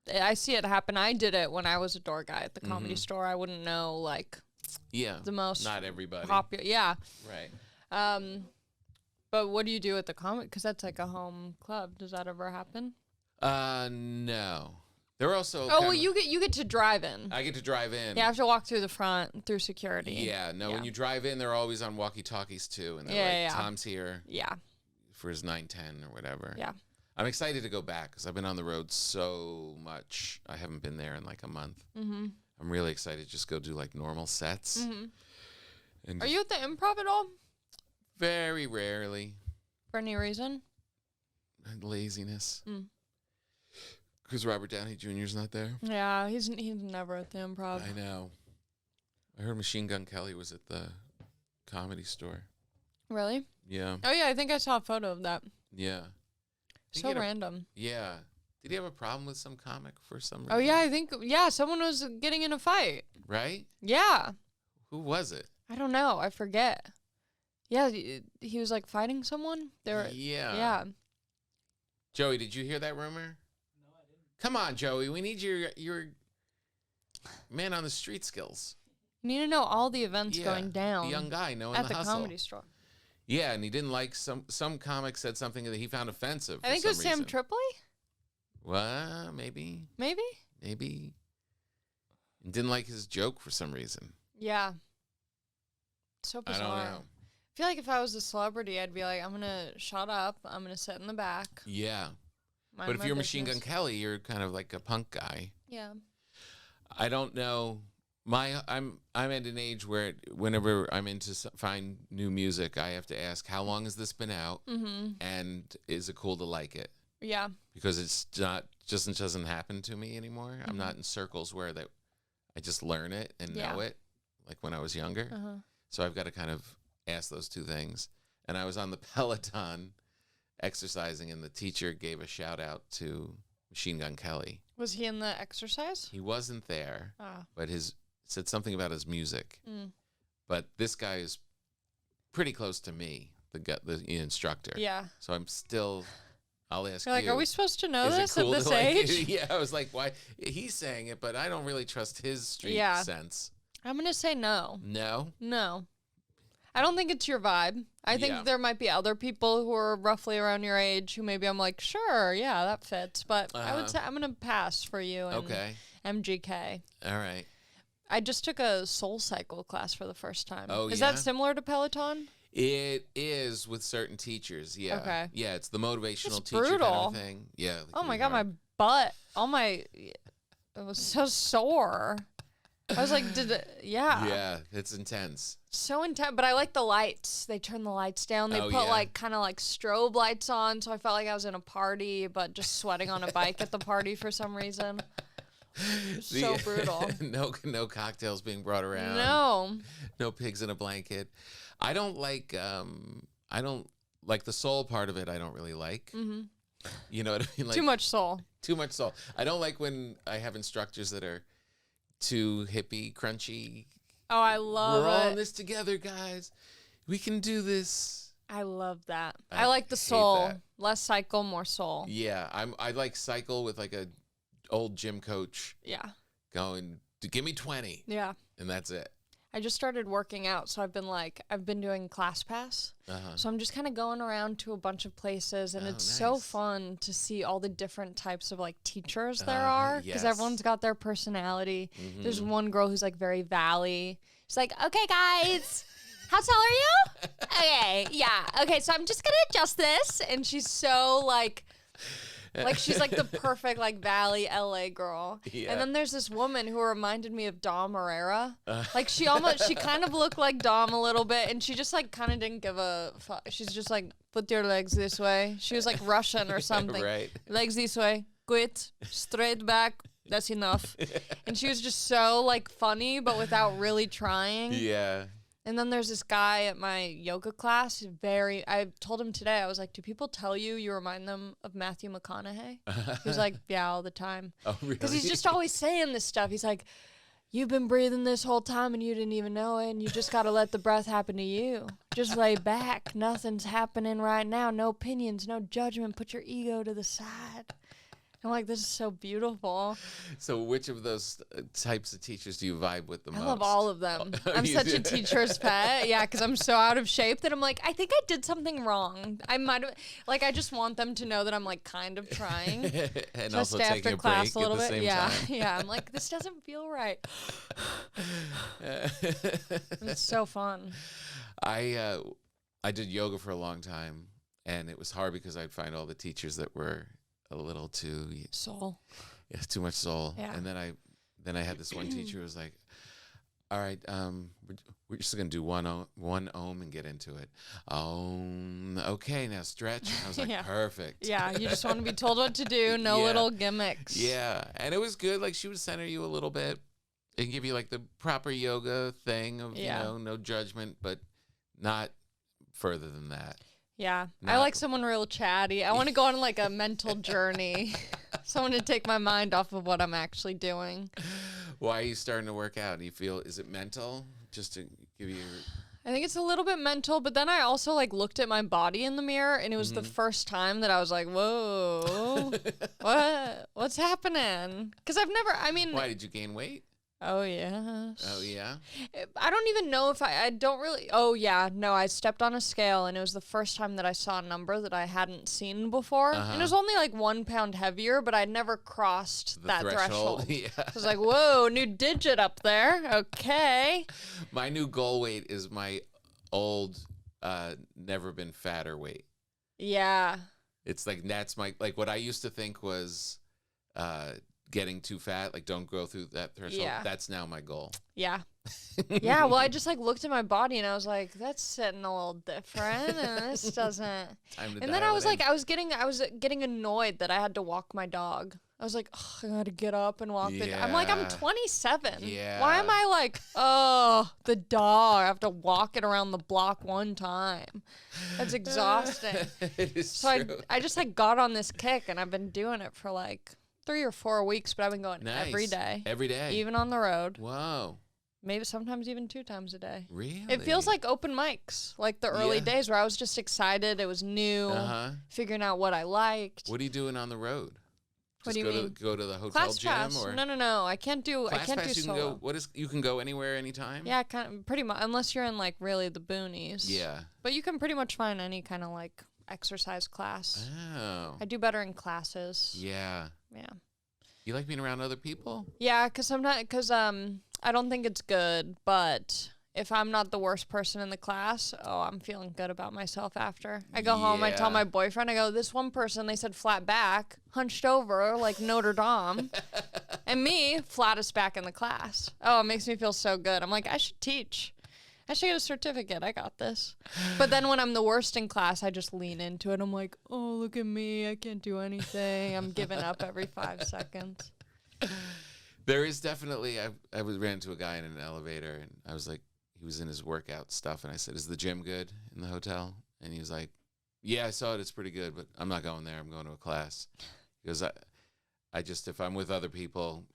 I see it happen. I did it when I was a door guy at the Comedy Mhm. Store. I wouldn't know, like, Yeah. the most Not everybody. popular. Yeah. Right. But what do you do at the comedy? Because that's like a home club. Does that ever happen? No. They're also. Oh, kind well, of- you get to drive in. I get to drive in. You have to walk through the front, through security. Yeah. No, Yeah. when you drive in, they're always on walkie-talkies too, and they're Yeah, like, yeah. "Tom's here Yeah. for his 9:10 or whatever." Yeah. I'm excited to go back because I've been on the road so much. I haven't been there in like a month. Mm-hmm. I'm really excited to just go do like normal sets. Mm-hmm. And Are you at the Improv at all? very rarely For any reason? laziness. Mm. Because Robert Downey Jr.'s not there. Yeah, he's never at the Improv. I know. I heard Machine Gun Kelly was at the Comedy Store. Really? Yeah. Oh yeah, I think I saw a photo of that. Yeah. think So he had a- random. Yeah. Did he have a problem with some comic for some reason? Oh yeah, I think someone was getting in a fight. Right? Yeah. Who was it? I don't know. I forget. Yeah, he was like fighting someone. Yeah. Yeah. Joey, did you hear that rumor? No, I didn't. Come on, Joey. We need your man on the street skills. You need to know all the events Yeah, going down The young guy knowing at the the hustle. Comedy Store. Yeah, and he didn't like some comic said something that he found offensive. I think it was Sam Tripoli. Well, maybe. Maybe. And didn't like his joke for some reason. Yeah. So I bizarre. don't know. I feel like if I was a celebrity, I'd be like, I'm gonna shut up. I'm gonna sit in the back. Yeah. Mind But if my you're Machine Gun business. Kelly, you're kind of like a punk guy. Yeah. I don't know. I'm at an age where whenever I'm into find new music, I have to ask, how long has this been out, and is it cool to like it? Yeah. Because it's not just doesn't happen to me anymore. I'm not in circles where that I just learn it and know it, like when I was younger. So I've got to kind of ask those two things. And I was on the Peloton exercising, and the teacher gave a shout out to Machine Gun Kelly. Was he in the exercise? He wasn't there, but said something about his music. But this guy is pretty close to me, the instructor. Yeah. So I'm still. I'll ask You're like, you. are we supposed to know is it this cool at this to, like, age? yeah, I was like, why? He's saying it, but I don't really trust his street sense. I'm going to say no. No? No. I don't think it's your vibe. I think Yeah. there might be other people who are roughly around your age who maybe I'm like, sure, yeah, that fits. But I would say I'm going to pass for you and MGK. All right. I just took a Soul Cycle class for the first time. Oh, Is yeah? that similar to Peloton? It is with certain teachers, yeah. Okay. Yeah, it's the motivational It's teacher brutal. kind of thing. Yeah. Oh my God, my butt, it was so sore. I was like, Yeah, it's intense. so intense. But I like the lights. They turn the lights down. They put like kind of like strobe lights on. So I felt like I was in a party, but just sweating on a bike at the party for some reason. So brutal. No cocktails being brought around. No pigs in a blanket. I don't like the soul part of it. I don't really like. You know what I mean? Like, Too much soul. Too much soul. I don't like when I have instructors that are too hippie, crunchy. Oh, I love We're all it. in this together, guys. We can do this. I love that. I I like the hate soul. that. Less cycle, more soul. Yeah, I like cycle with like a old gym coach Yeah. going, give me 20, Yeah. and that's it. I just started working out, so I've been doing ClassPass. So I'm just kind of going around to a bunch of places, and it's so nice. fun to see all the different types of like teachers there are, because yes. everyone's got their personality. There's one girl who's like very valley. She's like, okay, guys, how tall are you? Okay, yeah, okay, so I'm just gonna adjust this, and she's so like she's like the perfect like Valley LA girl. Yeah. And then there's this woman who reminded me of Dom Herrera. Like she kind of looked like Dom a little bit, and she just like kind of didn't give a fuck. She's just like, put your legs this way. She was like Russian or something. Right. Legs this way. Quit. Straight back. That's enough. And she was just so like funny, but without really trying. Yeah. And then there's this guy at my yoga class. I told him today, I was like, do people tell you remind them of Matthew McConaughey? He was like, yeah, all the time. Oh, really? Because he's just always saying this stuff. He's like, you've been breathing this whole time and you didn't even know it. And you just got to let the breath happen to you. Just lay back. Nothing's happening right now. No opinions, no judgment. Put your ego to the side. I'm like, this is so beautiful. So which of those types of teachers do you vibe with the most? I love all of them. I'm You such do? a teacher's pet. Yeah, because I'm so out of shape that I'm like, I think I did something wrong. I might have, like, I just want them to know that I'm like kind of trying. And Just also after taking a class break a little at the bit. same Yeah, time. yeah. I'm like, this doesn't feel right. It's so fun. I did yoga for a long time, and it was hard because I'd find all the teachers that were a little too Soul. too much soul. Yeah. And then I had this one teacher who was like, all right, we're just gonna do one ohm and get into it. Okay, now stretch. I was like, Yeah. perfect. Yeah, you just want to be told what to do. No Yeah. little gimmicks. Yeah, and it was good. Like, she would center you a little bit and give you like the proper yoga thing of Yeah. no judgment, but not further than that. Yeah, I Not- like someone real chatty. I want to go on like a mental journey. Someone to take my mind off of what I'm actually doing. Why are you starting to work out? Do you feel, is it mental? Just to give you I think it's a little bit mental, but then I also like looked at my body in the mirror, and it was the first time that I was like, whoa, what's happening? Because why did you gain weight? Oh, yes. Oh, yeah? I don't even know if I don't really. Oh, yeah. No, I stepped on a scale, and it was the first time that I saw a number that I hadn't seen before. And it was only like 1 pound heavier, but I'd never crossed The that threshold. Yeah. I was like, whoa, new digit up there. Okay. My new goal weight is my old, never been fatter weight. Yeah. It's like, that's my, like, what I used to think was getting too fat, like don't go through that threshold. Yeah. That's now my goal. Yeah. Yeah, well, I just like looked at my body and I was like, that's sitting a little different and this doesn't. Time to And then dial I was it like, in. I was getting annoyed that I had to walk my dog. I was like, oh, I gotta get up and walk the dog. I'm like, I'm Yeah. 27. Yeah. Why am I like, oh, the dog? I have to walk it around the block one time. That's exhausting. It is So true. I just like got on this kick and I've been doing it for like 3 or 4 weeks, but I've been going every Nice. day, Every day. even on the road. Whoa. Maybe sometimes even 2 times a day. Really? It feels like open mics, like the early Yeah. days where I was just excited. It was new, Uh-huh. figuring out what I liked. What are you doing on the road? What Just do you go mean? To, go to the hotel Class gym pass? or No. I can't do. Class I can't pass, do you can solo. go. You can go anywhere, anytime. Yeah, kind of, pretty much. Unless you're in like really the boonies. Yeah. But you can pretty much find any kind of like exercise class. Oh. I do better in classes. Yeah. Yeah. You like being around other people? Yeah, because I don't think it's good, but if I'm not the worst person in the class, oh, I'm feeling good about myself after. I go home, I tell Yeah. my boyfriend, I go, this one person, they said flat back, hunched over like Notre Dame, and me, flattest back in the class. Oh, it makes me feel so good. I'm like, I should teach. I should get a certificate. I got this. But then when I'm the worst in class, I just lean into it. I'm like, oh, look at me. I can't do anything. I'm giving up every 5 seconds. There is definitely. I ran into a guy in an elevator, and I was like, he was in his workout stuff, and I said, "Is the gym good in the hotel?" And he was like, "Yeah, I saw it. It's pretty good, but I'm not going there. I'm going to a class." Because I just if I'm with other people,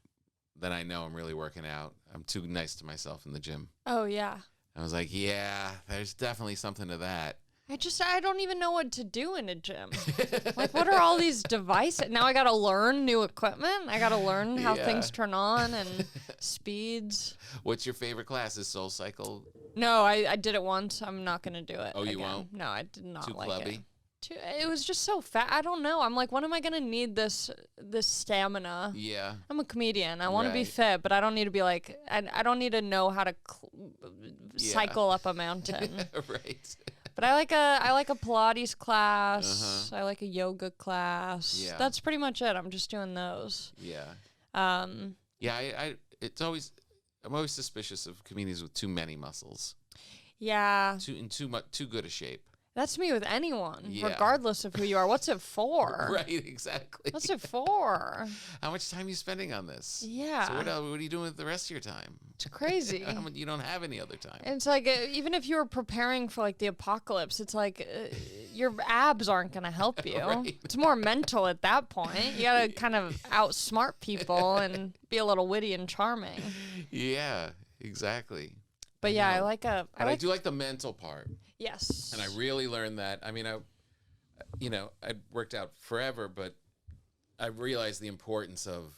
then I know I'm really working out. I'm too nice to myself in the gym. Oh, yeah. I was like, "Yeah, there's definitely something to that." I don't even know what to do in a gym. Like, what are all these devices? Now I got to learn new equipment. I got to learn how Yeah. things turn on and speeds. What's your favorite class? Is Soul Cycle No, I did it once. I'm not going to do it Oh, you again. won't? No, I did not too like clubby? it. It was just so fat. I don't know. I'm like, when am I going to need this stamina? Yeah. I'm a comedian. I want to be Right. fit, but I don't need to be like, I don't need to know how to Yeah. cycle up a mountain. Right. But I like a Pilates class. Uh-huh. I like a yoga class. Yeah. That's pretty much it. I'm just doing those. Yeah. Um, Yeah, I'm always suspicious of comedians with too many muscles, yeah, too good a shape. that's me with anyone, Yeah. regardless of who you are. What's it for? Right, exactly. What's it for? How much time are you spending on this? Yeah. So what are you doing with the rest of your time? It's crazy. You don't have any other time. And it's like, even if you were preparing for like the apocalypse, it's like your abs aren't going to help you. Right. It's more mental at that point. You got to kind of outsmart people and be a little witty and charming. Yeah, exactly. But yeah, know. I I like do like the mental part, yes. and I really learned that. I mean, I worked out forever, but I realized the importance of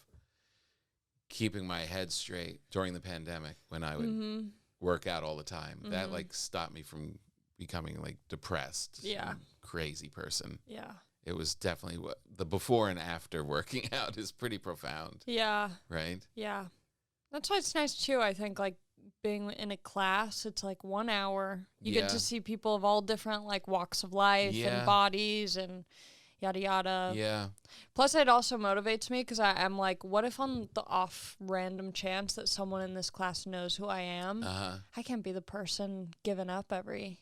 keeping my head straight during the pandemic when I would work out all the time. That like stopped me from becoming like depressed, Yeah. and crazy person. Yeah. It was definitely what the before and after working out is pretty profound, Yeah. right? Yeah. That's why it's nice too, I think, like being in a class, it's like 1 hour. You Yeah. get to see people of all different like walks of life Yeah. and bodies and yada yada. Yeah. Plus it also motivates me because I'm like, what if on the off random chance that someone in this class knows who I am? I can't be the person giving up every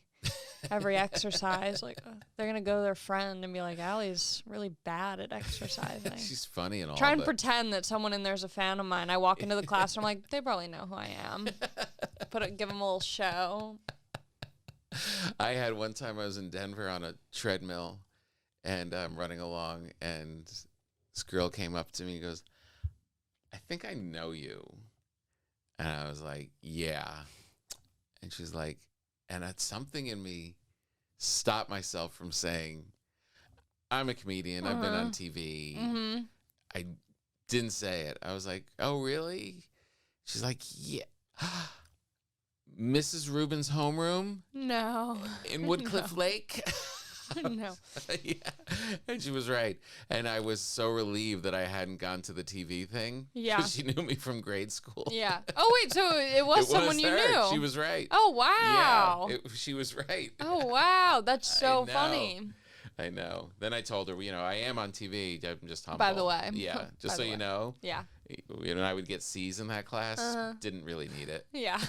exercise. Like they're gonna go to their friend and be like, Allie's really bad at exercising. She's funny and all. Try and but pretend that someone in there's a fan of mine. I walk into the class and I'm like, they probably know who I am. Give them a little show. I had one time I was in Denver on a treadmill, and I'm running along, and this girl came up to me and goes, "I think I know you," and I was like, "Yeah," and she's like, and that's something in me stopped myself from saying, "I'm a comedian. I've been on TV." Mm-hmm. I didn't say it. I was like, "Oh, really?" She's like, "Yeah." Mrs. Rubin's homeroom No. in Woodcliff Lake. No. Yeah, and she was right. And I was so relieved that I hadn't gone to the TV thing. Yeah. 'Cause she knew me from grade school. Yeah. Oh wait, so it was someone you her. knew. She was right. Oh wow. Yeah, she was right. Oh wow, that's so know. funny. I know. Then I told her, I am on TV. I'm just humble. By the way. Yeah, just By so the you way. know. Yeah. I would get C's in that class. Didn't really need it. Yeah.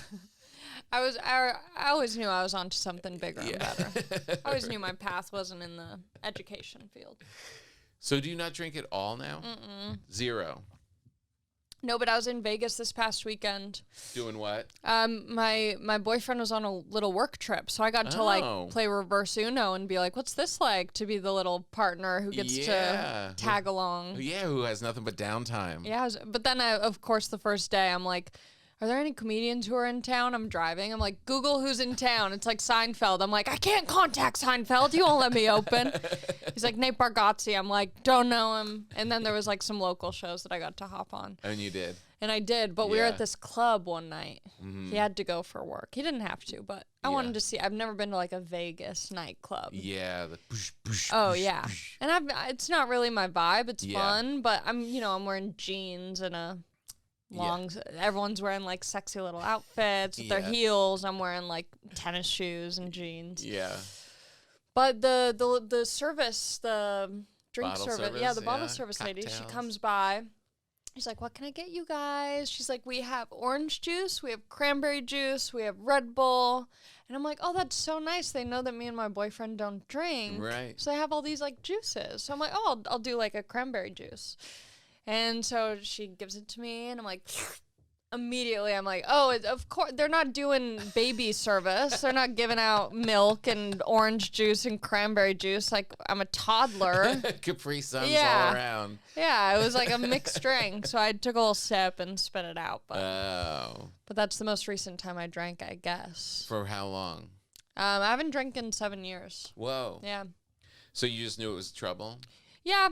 I always knew I was onto something bigger and better. I always knew my path wasn't in the education field. So do you not drink at all now? Mm-mm. Zero. No, but I was in Vegas this past weekend. Doing what? My boyfriend was on a little work trip, so I got to like play reverse Uno and be like, "What's this like?" To be the little partner who gets to tag along. Yeah, who has nothing but downtime. Yeah, but then of course the first day I'm like, "Are there any comedians who are in town?" I'm driving. I'm like, "Google who's in town." It's like Seinfeld. I'm like, "I can't contact Seinfeld. He won't let me open." He's like, "Nate Bargatze." I'm like, "Don't know him." And then there was like some local shows that I got to hop on. And you did. And I did, but we were at this club one night. He had to go for work. He didn't have to, but I wanted to see. I've never been to like a Vegas nightclub. Yeah. The boosh, boosh, Oh boosh, yeah. boosh. And it's not really my vibe. It's fun, but I'm wearing jeans and a long. Everyone's wearing like sexy little outfits with their heels. I'm wearing like tennis shoes and jeans. Yeah. But the service, the drink Bottle service, the bottle service lady, she Cocktails. comes by. She's like, "What can I get you guys?" She's like, "We have orange juice, we have cranberry juice, we have Red Bull." And I'm like, "Oh, that's so nice. They know that me and my boyfriend don't drink. Right. So they have all these like juices." So I'm like, "Oh, I'll do like a cranberry juice." And so she gives it to me and I'm like, immediately I'm like, "Oh, of course they're not doing baby service. They're not giving out milk and orange juice and cranberry juice like I'm a toddler." Capri Suns all around. Yeah, it was like a mixed drink. So I took a little sip and spit it out. But that's the most recent time I drank, I guess. For how long? I haven't drank in 7 years. Whoa. Yeah. So you just knew it was trouble? Yeah.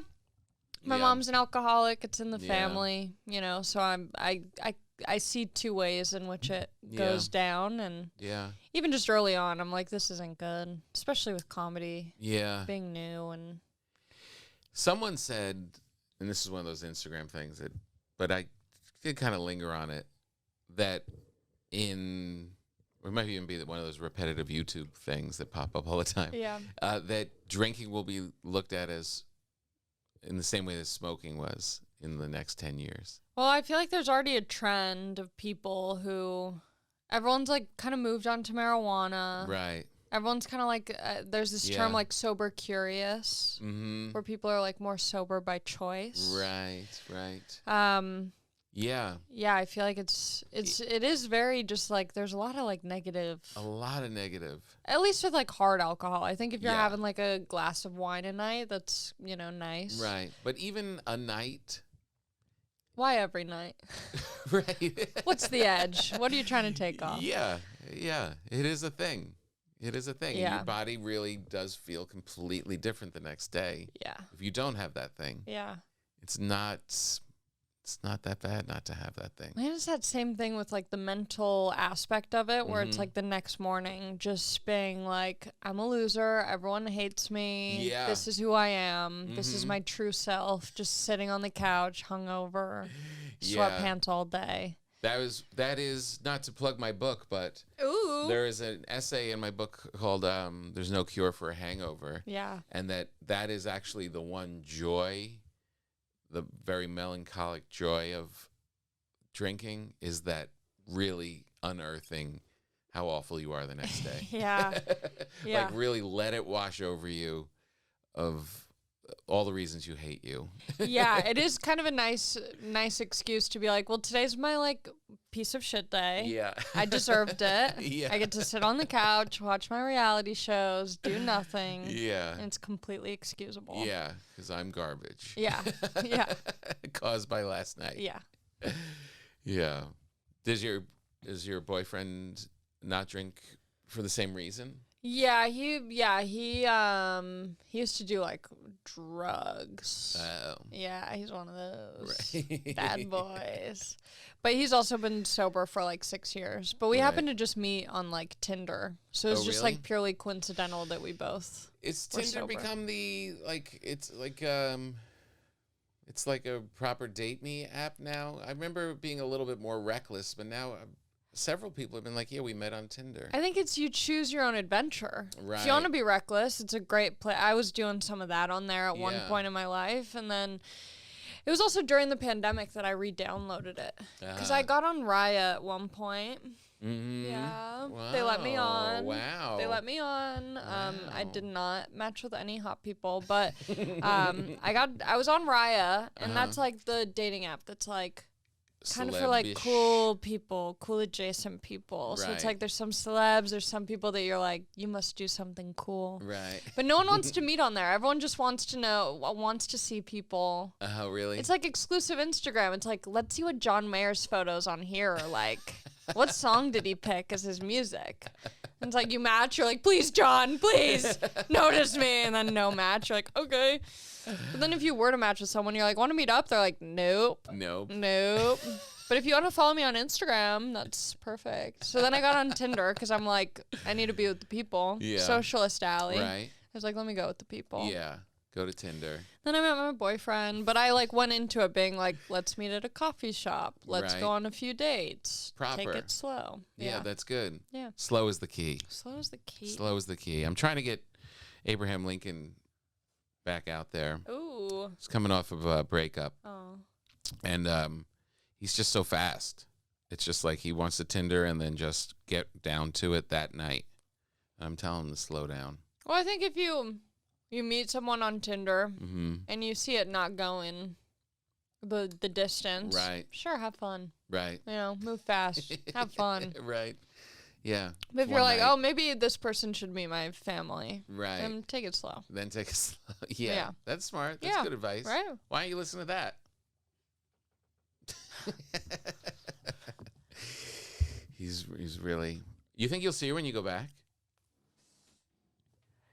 My mom's an alcoholic. It's in the family, so I see two ways in which it goes down. And even just early on, I'm like, this isn't good, especially with comedy. Yeah. Being new. And someone said, and this is one of those Instagram things, but I did kind of linger on it, that or it might even be one of those repetitive YouTube things that pop up all the time. Yeah. That drinking will be looked at as in the same way that smoking was in the next 10 years. Well, I feel like there's already a trend of people who everyone's like kind of moved on to marijuana. Right. Everyone's kind of like, there's this term like sober curious, where people are like more sober by choice. Right. Yeah. Yeah, I feel like it is very just like there's a lot of like negative. A lot of negative. At least with like hard alcohol. I think if you're having like a glass of wine a night, that's, nice. Right. But even a night. Why every night? Right. What's the edge? What are you trying to take off? Yeah. It is a thing. Yeah. Your body really does feel completely different the next day. Yeah. If you don't have that thing. Yeah. It's not that bad not to have that thing. Man, it's that same thing with like the mental aspect of it, where it's like the next morning just being like, I'm a loser. Everyone hates me. Yeah. This is who I am. This is my true self. Just sitting on the couch, hungover, sweatpants all day. That is not to plug my book, but there is an essay in my book called "There's No Cure for a Hangover." Yeah. And that is actually the one joy. The very melancholic joy of drinking is that really unearthing how awful you are the next day. Yeah. Like really let it wash over you of all the reasons you hate you. Yeah, it is kind of a nice excuse to be like, well, today's my like piece of shit day. Yeah. I deserved it. Yeah. I get to sit on the couch, watch my reality shows, do nothing. Yeah. And it's completely excusable. Yeah, because I'm garbage. Yeah. Yeah. Caused by last night. Yeah. Yeah. Does your boyfriend not drink for the same reason? Yeah, he used to do like drugs. Oh. Yeah, he's one of those Right. bad boys. But he's also been sober for like 6 years. But we happened to just meet on like Tinder. So it's just really? like purely coincidental that we both It's were Tinder sober. become it's like a proper date me app now. I remember being a little bit more reckless, but now several people have been like, yeah, we met on Tinder. I think it's you choose your own adventure. If Right. you want to be reckless, it's a great play. I was doing some of that on there at one Yeah. point in my life, and then it was also during the pandemic that I re-downloaded it because I got on Raya at one point. Mm-hmm. Yeah, they let me on. Wow. They let me on. I did not match with any hot people, but I was on Raya, and that's like the dating app that's like kind of for like Celeb-ish. cool people, cool adjacent people. So it's Right. like there's some celebs, there's some people that you're like, you must do something cool. Right. But no one wants to meet on there. Everyone just wants to see people. Oh, really? It's like exclusive Instagram. It's like, let's see what John Mayer's photos on here are like. What song did he pick as his music? And it's like you match, you're like, please, John, please notice me. And then no match, you're like, okay. But then if you were to match with someone, you're like, want to meet up? They're like, nope. Nope. But if you want to follow me on Instagram, that's perfect. So then I got on Tinder because I'm like, I need to be with the people. Yeah. Socialist alley. Right. I was like, let me go with the people. Yeah. Go to Tinder. Then I met my boyfriend, but I like went into it being like, let's meet at a coffee shop. Let's Right. go on a few dates. Take Proper. it slow. Yeah, that's good. Yeah. Slow is the key. Slow is the key. Slow is the key. I'm trying to get Abraham Lincoln back out there. Ooh. He's coming off of a breakup, Oh. and he's just so fast. It's just like he wants to Tinder and then just get down to it that night. I'm telling him to slow down. Well, I think if you meet someone on Tinder Mm-hmm. and you see it not going the distance, Right. Sure, have fun. Right. You know, move fast, have fun. Right. Yeah. But if One you're like, night. oh, maybe this person should meet my family, Right. then take it slow. Then take a slow. Yeah. Yeah. That's smart. That's Yeah. good advice. Right? Why don't you listen to that? He's really. You think you'll see her when you go back?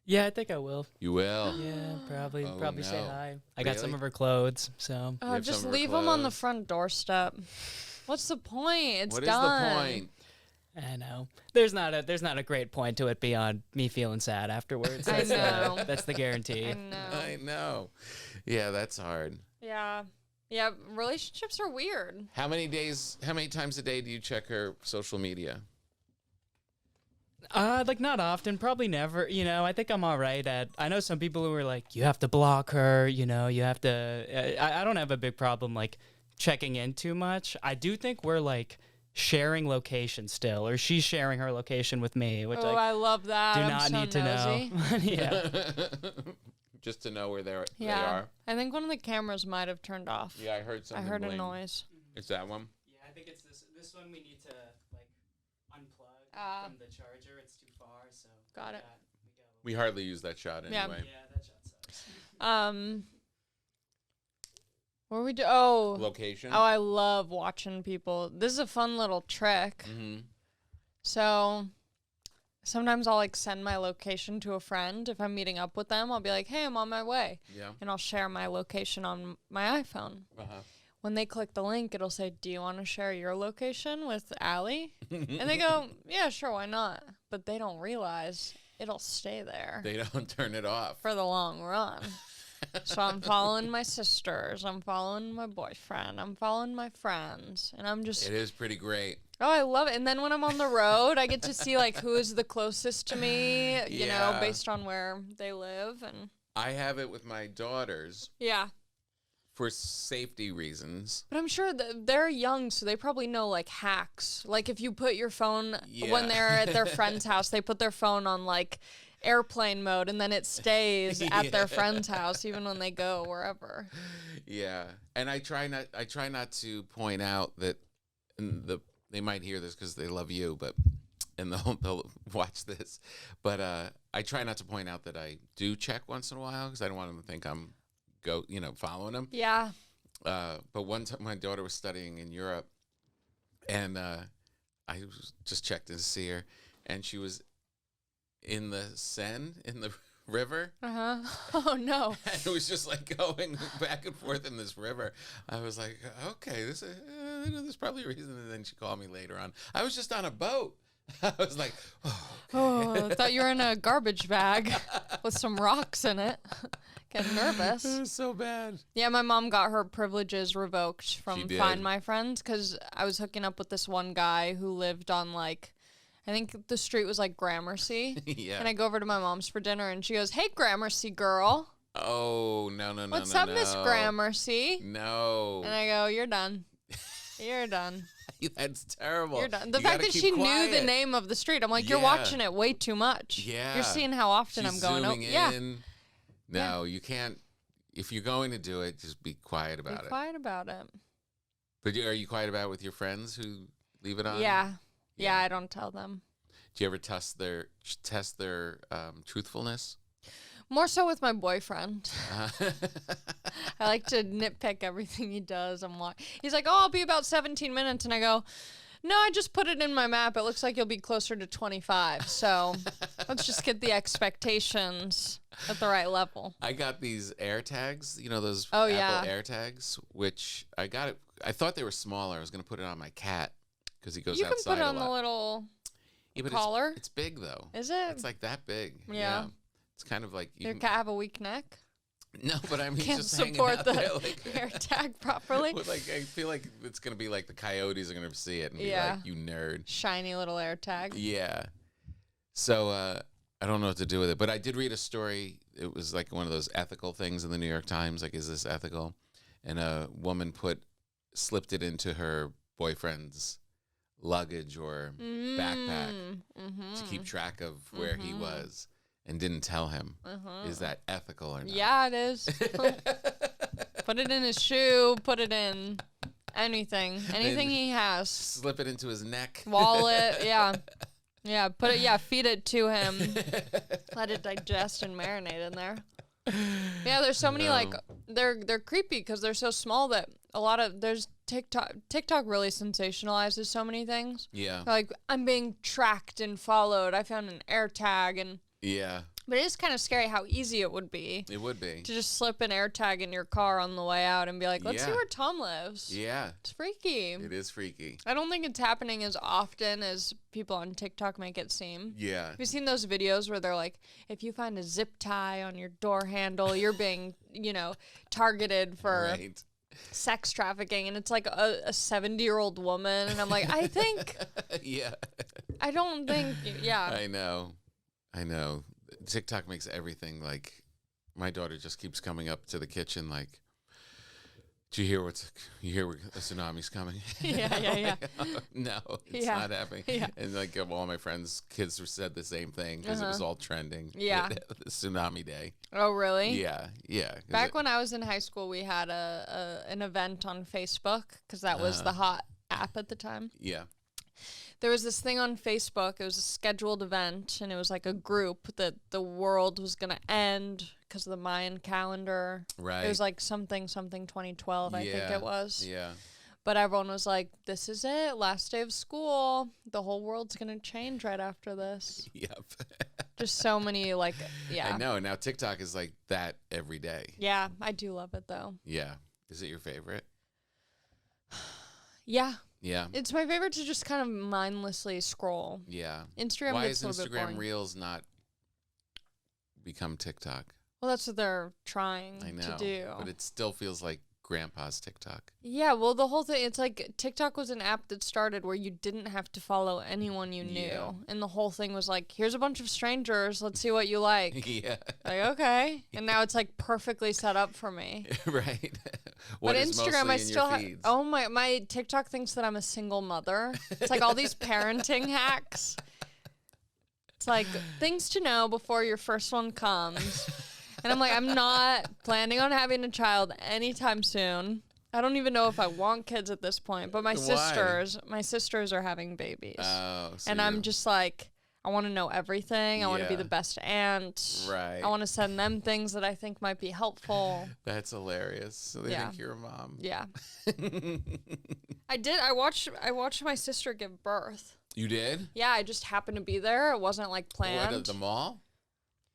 Yeah, I think I will. You will. Yeah, probably Oh, probably say no. hi. I got some Really? of her clothes, so have Just some of her leave them on the clothes. front doorstep. What's the point? It's What is done. the point? I know. There's not a great point to it beyond me feeling sad afterwards. I That's, know. That's the guarantee. I know. I know. Yeah, that's hard. Yeah. Yeah, relationships are weird. How many times a day do you check her social media? Like not often, probably never. You know, I think I'm all right at. I know some people who are like, you have to block her. You know, you have to. I don't have a big problem like checking in too much. I do think we're like sharing location still, or she's sharing her location with me, which Oh, I love that. do I'm not so need to nosy. know. Yeah. Just to know where they Yeah. are. I think one of the cameras might have turned off. Yeah, I heard I something. heard a bling. noise. It's that one. Yeah, I think it's this one we need to like unplug Ah. from the charger. It's too far, so Got it. We hardly use that shot Yeah. anyway. Yeah, that shot sucks. What we do? Oh, Location. I love watching people. This is a fun little trick. Mm-hmm. So sometimes I'll like send my location to a friend. If I'm meeting up with them, I'll be like, hey, I'm on my way. Yeah. And I'll share my location on my iPhone. Uh-huh. When they click the link, it'll say, do you want to share your location with Ali? And they go, yeah, sure, why not? But they don't realize it'll stay there They don't turn it off. for the long run. So I'm following my sisters. I'm following my boyfriend. I'm following my friends. And I'm just, It is pretty great. oh, I love it. And then when I'm on the road, I get to see like who is the closest to me, you know, Yeah. based on where they live. And I have it with my daughters yeah. for safety reasons. But I'm sure that they're young, so they probably know like hacks. Like if you put your phone Yeah. when they're at their friend's house, they put their phone on like airplane mode, and then it stays at Yeah. their friend's house even when they go wherever. Yeah, and I try not to point out that they might hear this because they love you, but and they'll watch this, but I try not to point out that I do check once in a while because I don't want them to think I'm following them. Yeah. But one time my daughter was studying in Europe, and I just checked to see her, and she was in the Seine, in the river. Oh no. And it was just like going back and forth in this river. I was like, okay, there's probably a reason. And then she called me later on. I was just on a boat. I was like, oh. Oh, I thought you were in a garbage bag with some rocks in it. Getting nervous. It was so bad. Yeah, my mom got her privileges revoked She from did. Find My Friends because I was hooking up with this one guy who lived on like, I think the street was like Gramercy. Yeah. And I go over to my mom's for dinner and she goes, "Hey, Gramercy girl. Oh, no, no, no, What's no, up, Miss Gramercy?" No. And I go, "You're done. You're done. That's terrible. You're done." The You fact gotta that keep she knew quiet. the name of the street, I'm like, "You're Yeah. watching it way too much. Yeah. You're seeing how often She's I'm going." zooming Yeah. in. No, you can't. If you're going to do it, just be quiet Be about it. quiet about it. But are you quiet about it with your friends who leave it on? Yeah. Yeah, I don't tell them. Do you ever test their truthfulness? More so with my boyfriend. Uh, I like to nitpick everything he does. He's like, "Oh, I'll be about 17 minutes," and I go, "No, I just put it in my map. It looks like you'll be closer to 25. So let's just get the expectations at the right level." I got these AirTags, those Oh, Apple yeah. AirTags, which I got it. I thought they were smaller. I was going to put it on my cat because he goes You can outside put it on a the lot. little Yeah, but collar. It's big though. Is it? It's like that big. Yeah. It's kind of like Your cat have a weak neck? No, but I mean, Can't just hanging support out the there, like, air tag properly. with, like, I feel like it's gonna be like the coyotes are gonna see it and be Yeah. like, "You nerd." Shiny little air tag. Yeah. So I don't know what to do with it, but I did read a story. It was like one of those ethical things in the New York Times. Like, is this ethical? And a woman slipped it into her boyfriend's luggage or backpack to keep track of where he was, and didn't tell him. Is that ethical or not? Yeah, it is. Put it in his shoe. Put it in anything he has. Slip it into his neck. Wallet. Yeah. Yeah. Put it. Yeah. Feed it to him. Let it digest and marinate in there. Yeah. There's so many like they're creepy because they're so small that there's TikTok really sensationalizes so many things. Yeah. Like, I'm being tracked and followed. I found an air tag and. Yeah. But it is kind of scary how easy it would be. It would be. To just slip an air tag in your car on the way out and be like, "Let's see Yeah. where Tom lives." Yeah. It's freaky. It is freaky. I don't think it's happening as often as people on TikTok make it seem. Yeah. Have you seen those videos where they're like, if you find a zip tie on your door handle, you're being, targeted for Right. sex trafficking, and it's like a 70-year-old woman, and I'm like, I don't think, yeah. I know. TikTok makes everything like. My daughter just keeps coming up to the kitchen like, "Do you hear a tsunami's coming?" Yeah. No, it's Yeah. not happening. Yeah. And like all my friends' kids said the same thing because it was all trending. Yeah. The tsunami day. Oh, really? Yeah. 'Cause Back when I was in high school, we had an event on Facebook because that was the hot app at the time. Yeah. There was this thing on Facebook. It was a scheduled event, and it was like a group that the world was going to end because of the Mayan calendar. Right. It was like something 2012, I think it was. Yeah. But everyone was like, "This is it. Last day of school. The whole world's going to change right after this." Yep. Just so many, like, yeah. I know. Now TikTok is like that every day. Yeah, I do love it, though. Yeah. Is it your favorite? Yeah. Yeah. It's my favorite to just kind of mindlessly scroll. Yeah. Instagram Why gets is a little bit Instagram boring. Reels not become TikTok? Well, that's what they're trying I know. to do. But it still feels like grandpa's TikTok. Yeah, well, the whole thing, it's like TikTok was an app that started where you didn't have to follow anyone you knew. Yeah. And the whole thing was like, here's a bunch of strangers. Let's see what you like. Yeah. Like, okay. And now it's like perfectly set up for me. Right. But What is Instagram, mostly I in still your have. feeds? Oh, my TikTok thinks that I'm a single mother. It's like all these parenting hacks. It's like things to know before your first one comes. And I'm like, I'm not planning on having a child anytime soon. I don't even know if I want kids at this point. But my Why? sisters are having babies. Oh, so And I'm just like, I want to know everything. I want to be Yeah. the best aunt. Right. I want to send them things that I think might be helpful. That's hilarious. So they Yeah. think you're a mom. Yeah. I watched my sister give birth. You did? Yeah, I just happened to be there. It wasn't like planned. What, at the mall?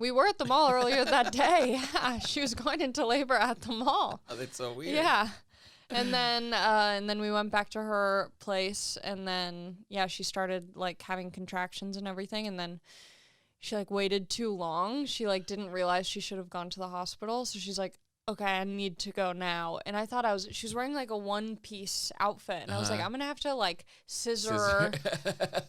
We were at the mall earlier that day. Yeah, she was going into labor at the mall. Oh, that's so weird. Yeah. And then we went back to her place, and then yeah, she started like having contractions and everything, and then she like waited too long. She like didn't realize she should have gone to the hospital. So she's like, okay, I need to go now. And I thought she was wearing like a one-piece outfit. And I was like, I'm going to have to like scissor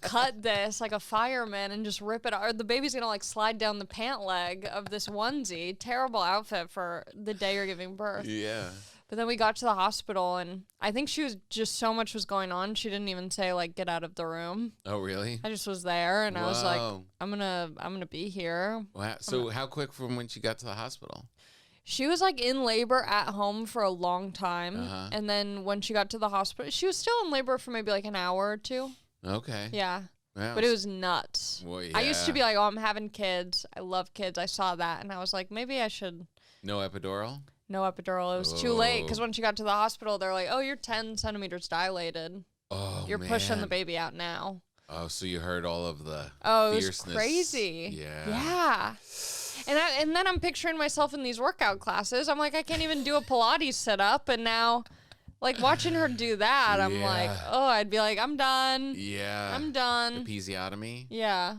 cut this like a fireman and just rip it out. Or the baby's going to like slide down the pant leg of this onesie. Terrible outfit for the day you're giving birth. Yeah. But then we got to the hospital, and I think she was just so much was going on. She didn't even say like, get out of the room. Oh, really? I just was there, and I was like, Whoa. I'm gonna be here. Wow. So how quick from when she got to the hospital? She was like in labor at home for a long time. Uh-huh. And then when she got to the hospital, she was still in labor for maybe like an hour or two. Okay. Yeah. Wow. But it was nuts. Well, I used to yeah. be like, oh, I'm having kids. I love kids. I saw that. And I was like, maybe I should. No epidural? No epidural. It was too late. Because when she got to the hospital, they're like, oh, you're 10 centimeters dilated. Oh, You're man. pushing the baby out now. Oh, so you heard all of the Oh, it was fierceness. crazy. Yeah. Yeah. And then I'm picturing myself in these workout classes. I'm like, I can't even do a Pilates sit up. And now, like, watching her do that, I'm like, Yeah. oh, I'd be like, I'm done. Yeah. I'm done. Episiotomy? Yeah.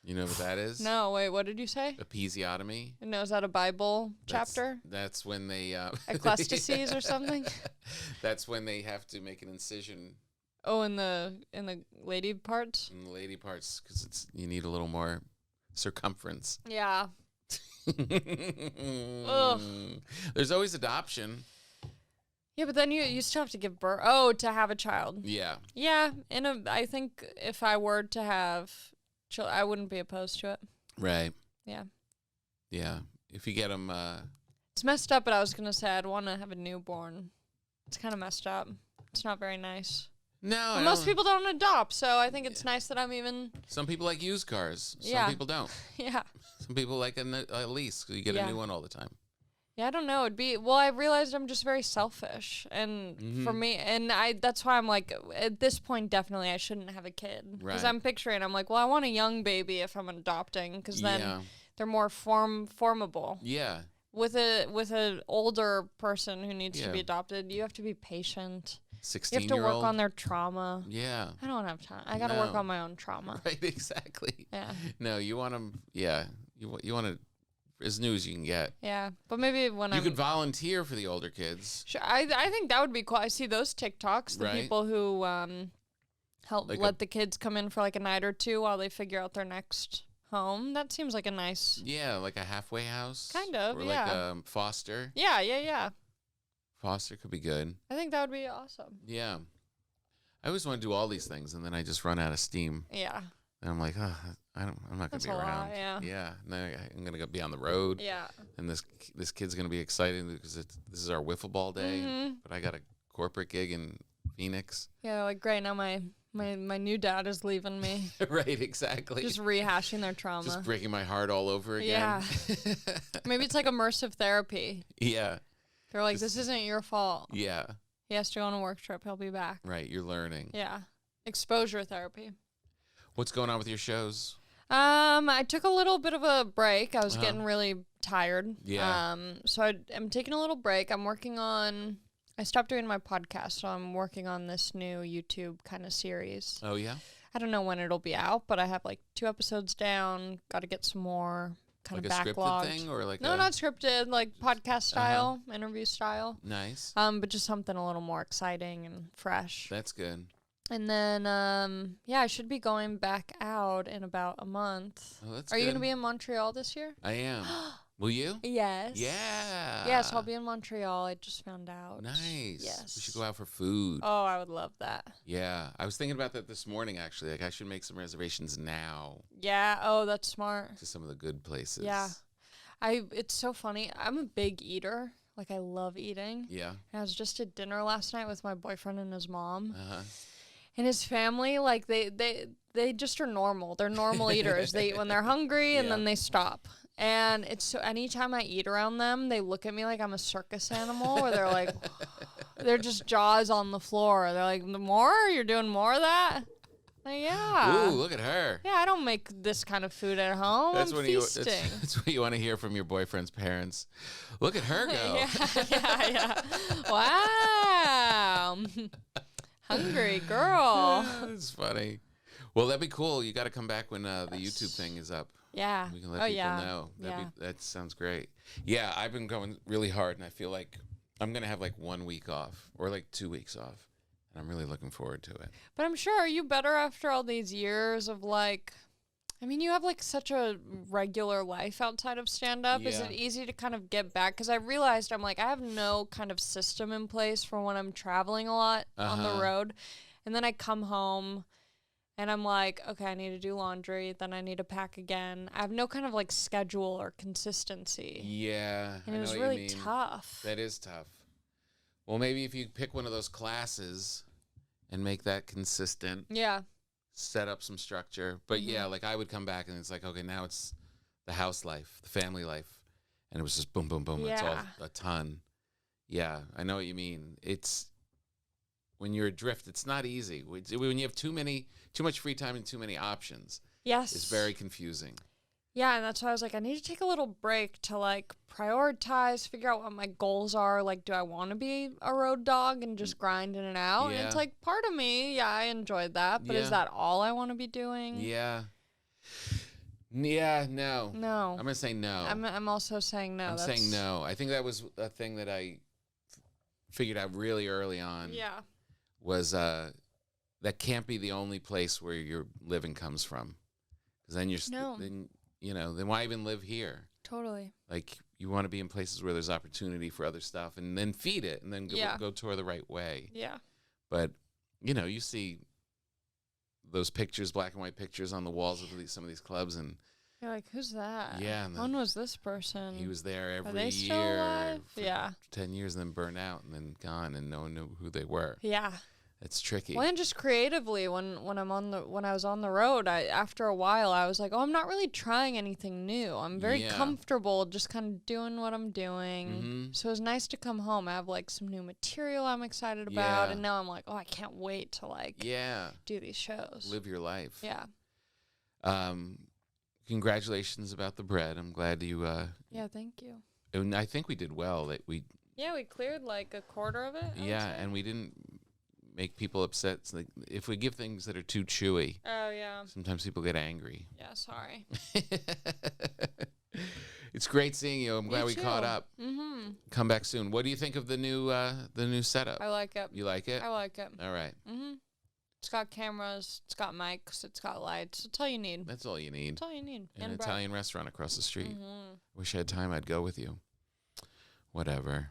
You know what that is? No, wait, what did you say? Episiotomy? No, is that a Bible chapter? That's when they... Ecclesiastes or something? That's when they have to make an incision Oh, in the lady parts? in the lady parts because you need a little more circumference. Yeah. There's always adoption. Yeah, but then you still have to give birth. Oh, to have a child. Yeah. Yeah, I think if I were to have children, I wouldn't be opposed to it. Right. Yeah. Yeah. If you get them... It's messed up, but I was going to say I'd want to have a newborn. It's kind of messed up. It's not very nice. No. But most people don't adopt, so I think it's nice that I'm even... Some people like used cars. Some Yeah. people don't. Yeah. Some people like a lease. You get Yeah. a new one all the time. Yeah, I don't know. I realized I'm just very selfish. And for me, that's why I'm like, at this point, definitely I shouldn't have a kid. Because Right. I'm picturing, I'm like, well, I want a young baby if I'm adopting, because then Yeah. they're more formable. Yeah. With an older person who needs to Yeah. be adopted, you have to be patient. You 16-year-old. have to work on their trauma. Yeah. I don't have time. I got to work No. on my own trauma. Right, exactly. Yeah. No, you want them, yeah. You want to, as new as you can get. Yeah. But maybe when You I'm... could volunteer for the older kids. Sure, I think that would be cool. I see those TikToks, the Right. people who help Like let the kids come in for like a night or two while they figure out their next home. That seems like a nice... Yeah, like a halfway house. Kind of, or yeah. like foster. Yeah. Foster could be good. I think that would be awesome. Yeah. I always want to do all these things, and then I just run out of steam. Yeah. And I'm like, oh, I'm not going That's to be a lot, around. yeah. Yeah. Now I'm going to be on the road. Yeah. And this kid's going to be excited because this is our wiffle ball day. Mhm. But I got a corporate gig in Phoenix. Yeah, like, great, now my new dad is leaving me. Right, exactly. Just rehashing their trauma. Just breaking my heart all over again. Yeah. Maybe it's like immersive therapy. Yeah. They're like, this isn't your fault. Yeah. He has to go on a work trip. He'll be back. Right. You're learning. Yeah. Exposure therapy. What's going on with your shows? I took a little bit of a break. I was getting really tired. Yeah. So I'm taking a little break. I stopped doing my podcast, so I'm working on this new YouTube kind of series. Oh, yeah? I don't know when it'll be out, but I have like 2 episodes down. Got to get some more kind Like of a backlogged. scripted thing or like No, a... not scripted, like podcast style, interview style. Nice. But just something a little more exciting and fresh. That's good. And then, I should be going back out in about a month. Oh, that's Are you good. going to be in Montreal this year? I am. Will you? Yes. Yeah. Yes, I'll be in Montreal. I just found out. Nice. Yes. We should go out for food. Oh, I would love that. Yeah. I was thinking about that this morning, actually. Like, I should make some reservations now Yeah. Oh, that's smart. to some of the good places. Yeah. It's so funny. I'm a big eater. Like, I love eating. Yeah. And I was just at dinner last night with my boyfriend and his mom. Uh-huh. And his family, like, they just are normal. They're normal eaters. They eat when they're hungry and Yeah. then they stop. And it's so anytime I eat around them, they look at me like I'm a circus animal, where they're like, they're just jaws on the floor. They're like, more? You're doing more of that? Like, yeah. Ooh, look at her. Yeah, I don't make this kind of food at home. I'm feasting. That's what you want to hear from your boyfriend's parents. Look at her go. yeah. Wow. Hungry girl. That's funny. Well, that'd be cool. You got to come back when the YouTube thing is up. Yeah. We can let Oh, people yeah. know. Yeah. That sounds great. Yeah, I've been going really hard, and I feel like I'm going to have like 1 week off or like 2 weeks off. And I'm really looking forward to it. But I'm sure, are you better after all these years of like, I mean, you have like such a regular life outside of stand up. Is Yeah. it easy to kind of get back? Because I realized I'm like, I have no kind of system in place for when I'm traveling a lot on the Uh-huh. road. And then I come home and I'm like, okay, I need to do laundry. Then I need to pack again. I have no kind of like schedule or consistency. Yeah, And I it know was what really you mean. tough. That is tough. Well, maybe if you pick one of those classes and make that consistent, Yeah. set up some structure. But Mm-hmm. yeah, like I would come back and it's like, okay, now it's the house life, the family life. And it was just boom, boom, boom. It's all Yeah. a ton. Yeah, I know what you mean. It's when you're adrift, it's not easy. When you have too much free time and too many options, Yes. it's very confusing. Yeah, and that's why I was like, I need to take a little break to like prioritize, figure out what my goals are. Like, do I want to be a road dog and just grinding it out? And it's Yeah. like part of me, yeah, I enjoyed that, but Yeah. is that all I want to be doing? Yeah. Yeah, no. No. I'm going to say no. I'm also saying no. I'm saying no. I think that was a thing that I figured out really early on. Yeah. Was that can't be the only place where your living comes from, because then No. then why even live here? Totally. Like you want to be in places where there's opportunity for other stuff, and then feed it, and then Yeah. go tour the right way. Yeah. But you see those pictures, black and white pictures on the walls of some of these clubs, and You're like, who's that? Yeah, and When was this person? he was there Are every they still year alive? for Yeah. 10 years, and then burned out, and then gone, and no one knew who they were. Yeah. It's tricky. Well, and just creatively, when I was on the road, after a while I was like, oh, I'm not really trying anything new. I'm very Yeah. comfortable just kind of doing what I'm doing. Mhm. So it was nice to come home. I have like some new material I'm excited about, Yeah. and now I'm like, oh, I can't wait to like Yeah, do these shows. live your life. Yeah. Congratulations about the bread. I'm glad you. Yeah. Thank you. And I think we did well. That we. Yeah, we cleared like a quarter of it. I would Yeah, say. and we didn't make people upset. It's like, if we give things that are too chewy, Oh yeah. sometimes people get angry. Yeah. Sorry. It's great seeing you. I'm glad we caught up. Mm-hmm. Come back soon. What do you think of the new setup? I like it. You like it? I like it. All right. Mm-hmm. It's got cameras. It's got mics. It's got lights. It's all you need. That's all you need. That's all you need. An And bread. Italian restaurant across the street. Mm-hmm. Wish I had time. I'd go with you. Whatever.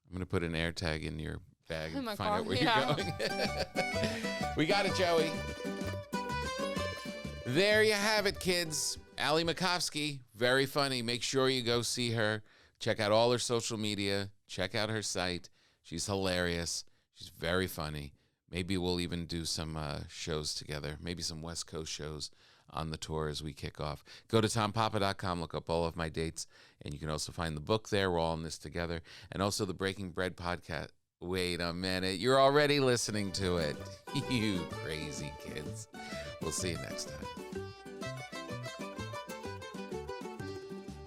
I'm gonna put an air tag in your bag In and my find car, out where yeah. you're going. We got it, Joey. There you have it, kids. Ali Macofsky, very funny. Make sure you go see her. Check out all her social media. Check out her site. She's hilarious. She's very funny. Maybe we'll even do some shows together. Maybe some West Coast shows on the tour as we kick off. Go to tompapa.com, look up all of my dates, and you can also find the book there. We're all in this together. And also the Breaking Bread podcast. Wait a minute. You're already listening to it. You crazy kids. We'll see you next time.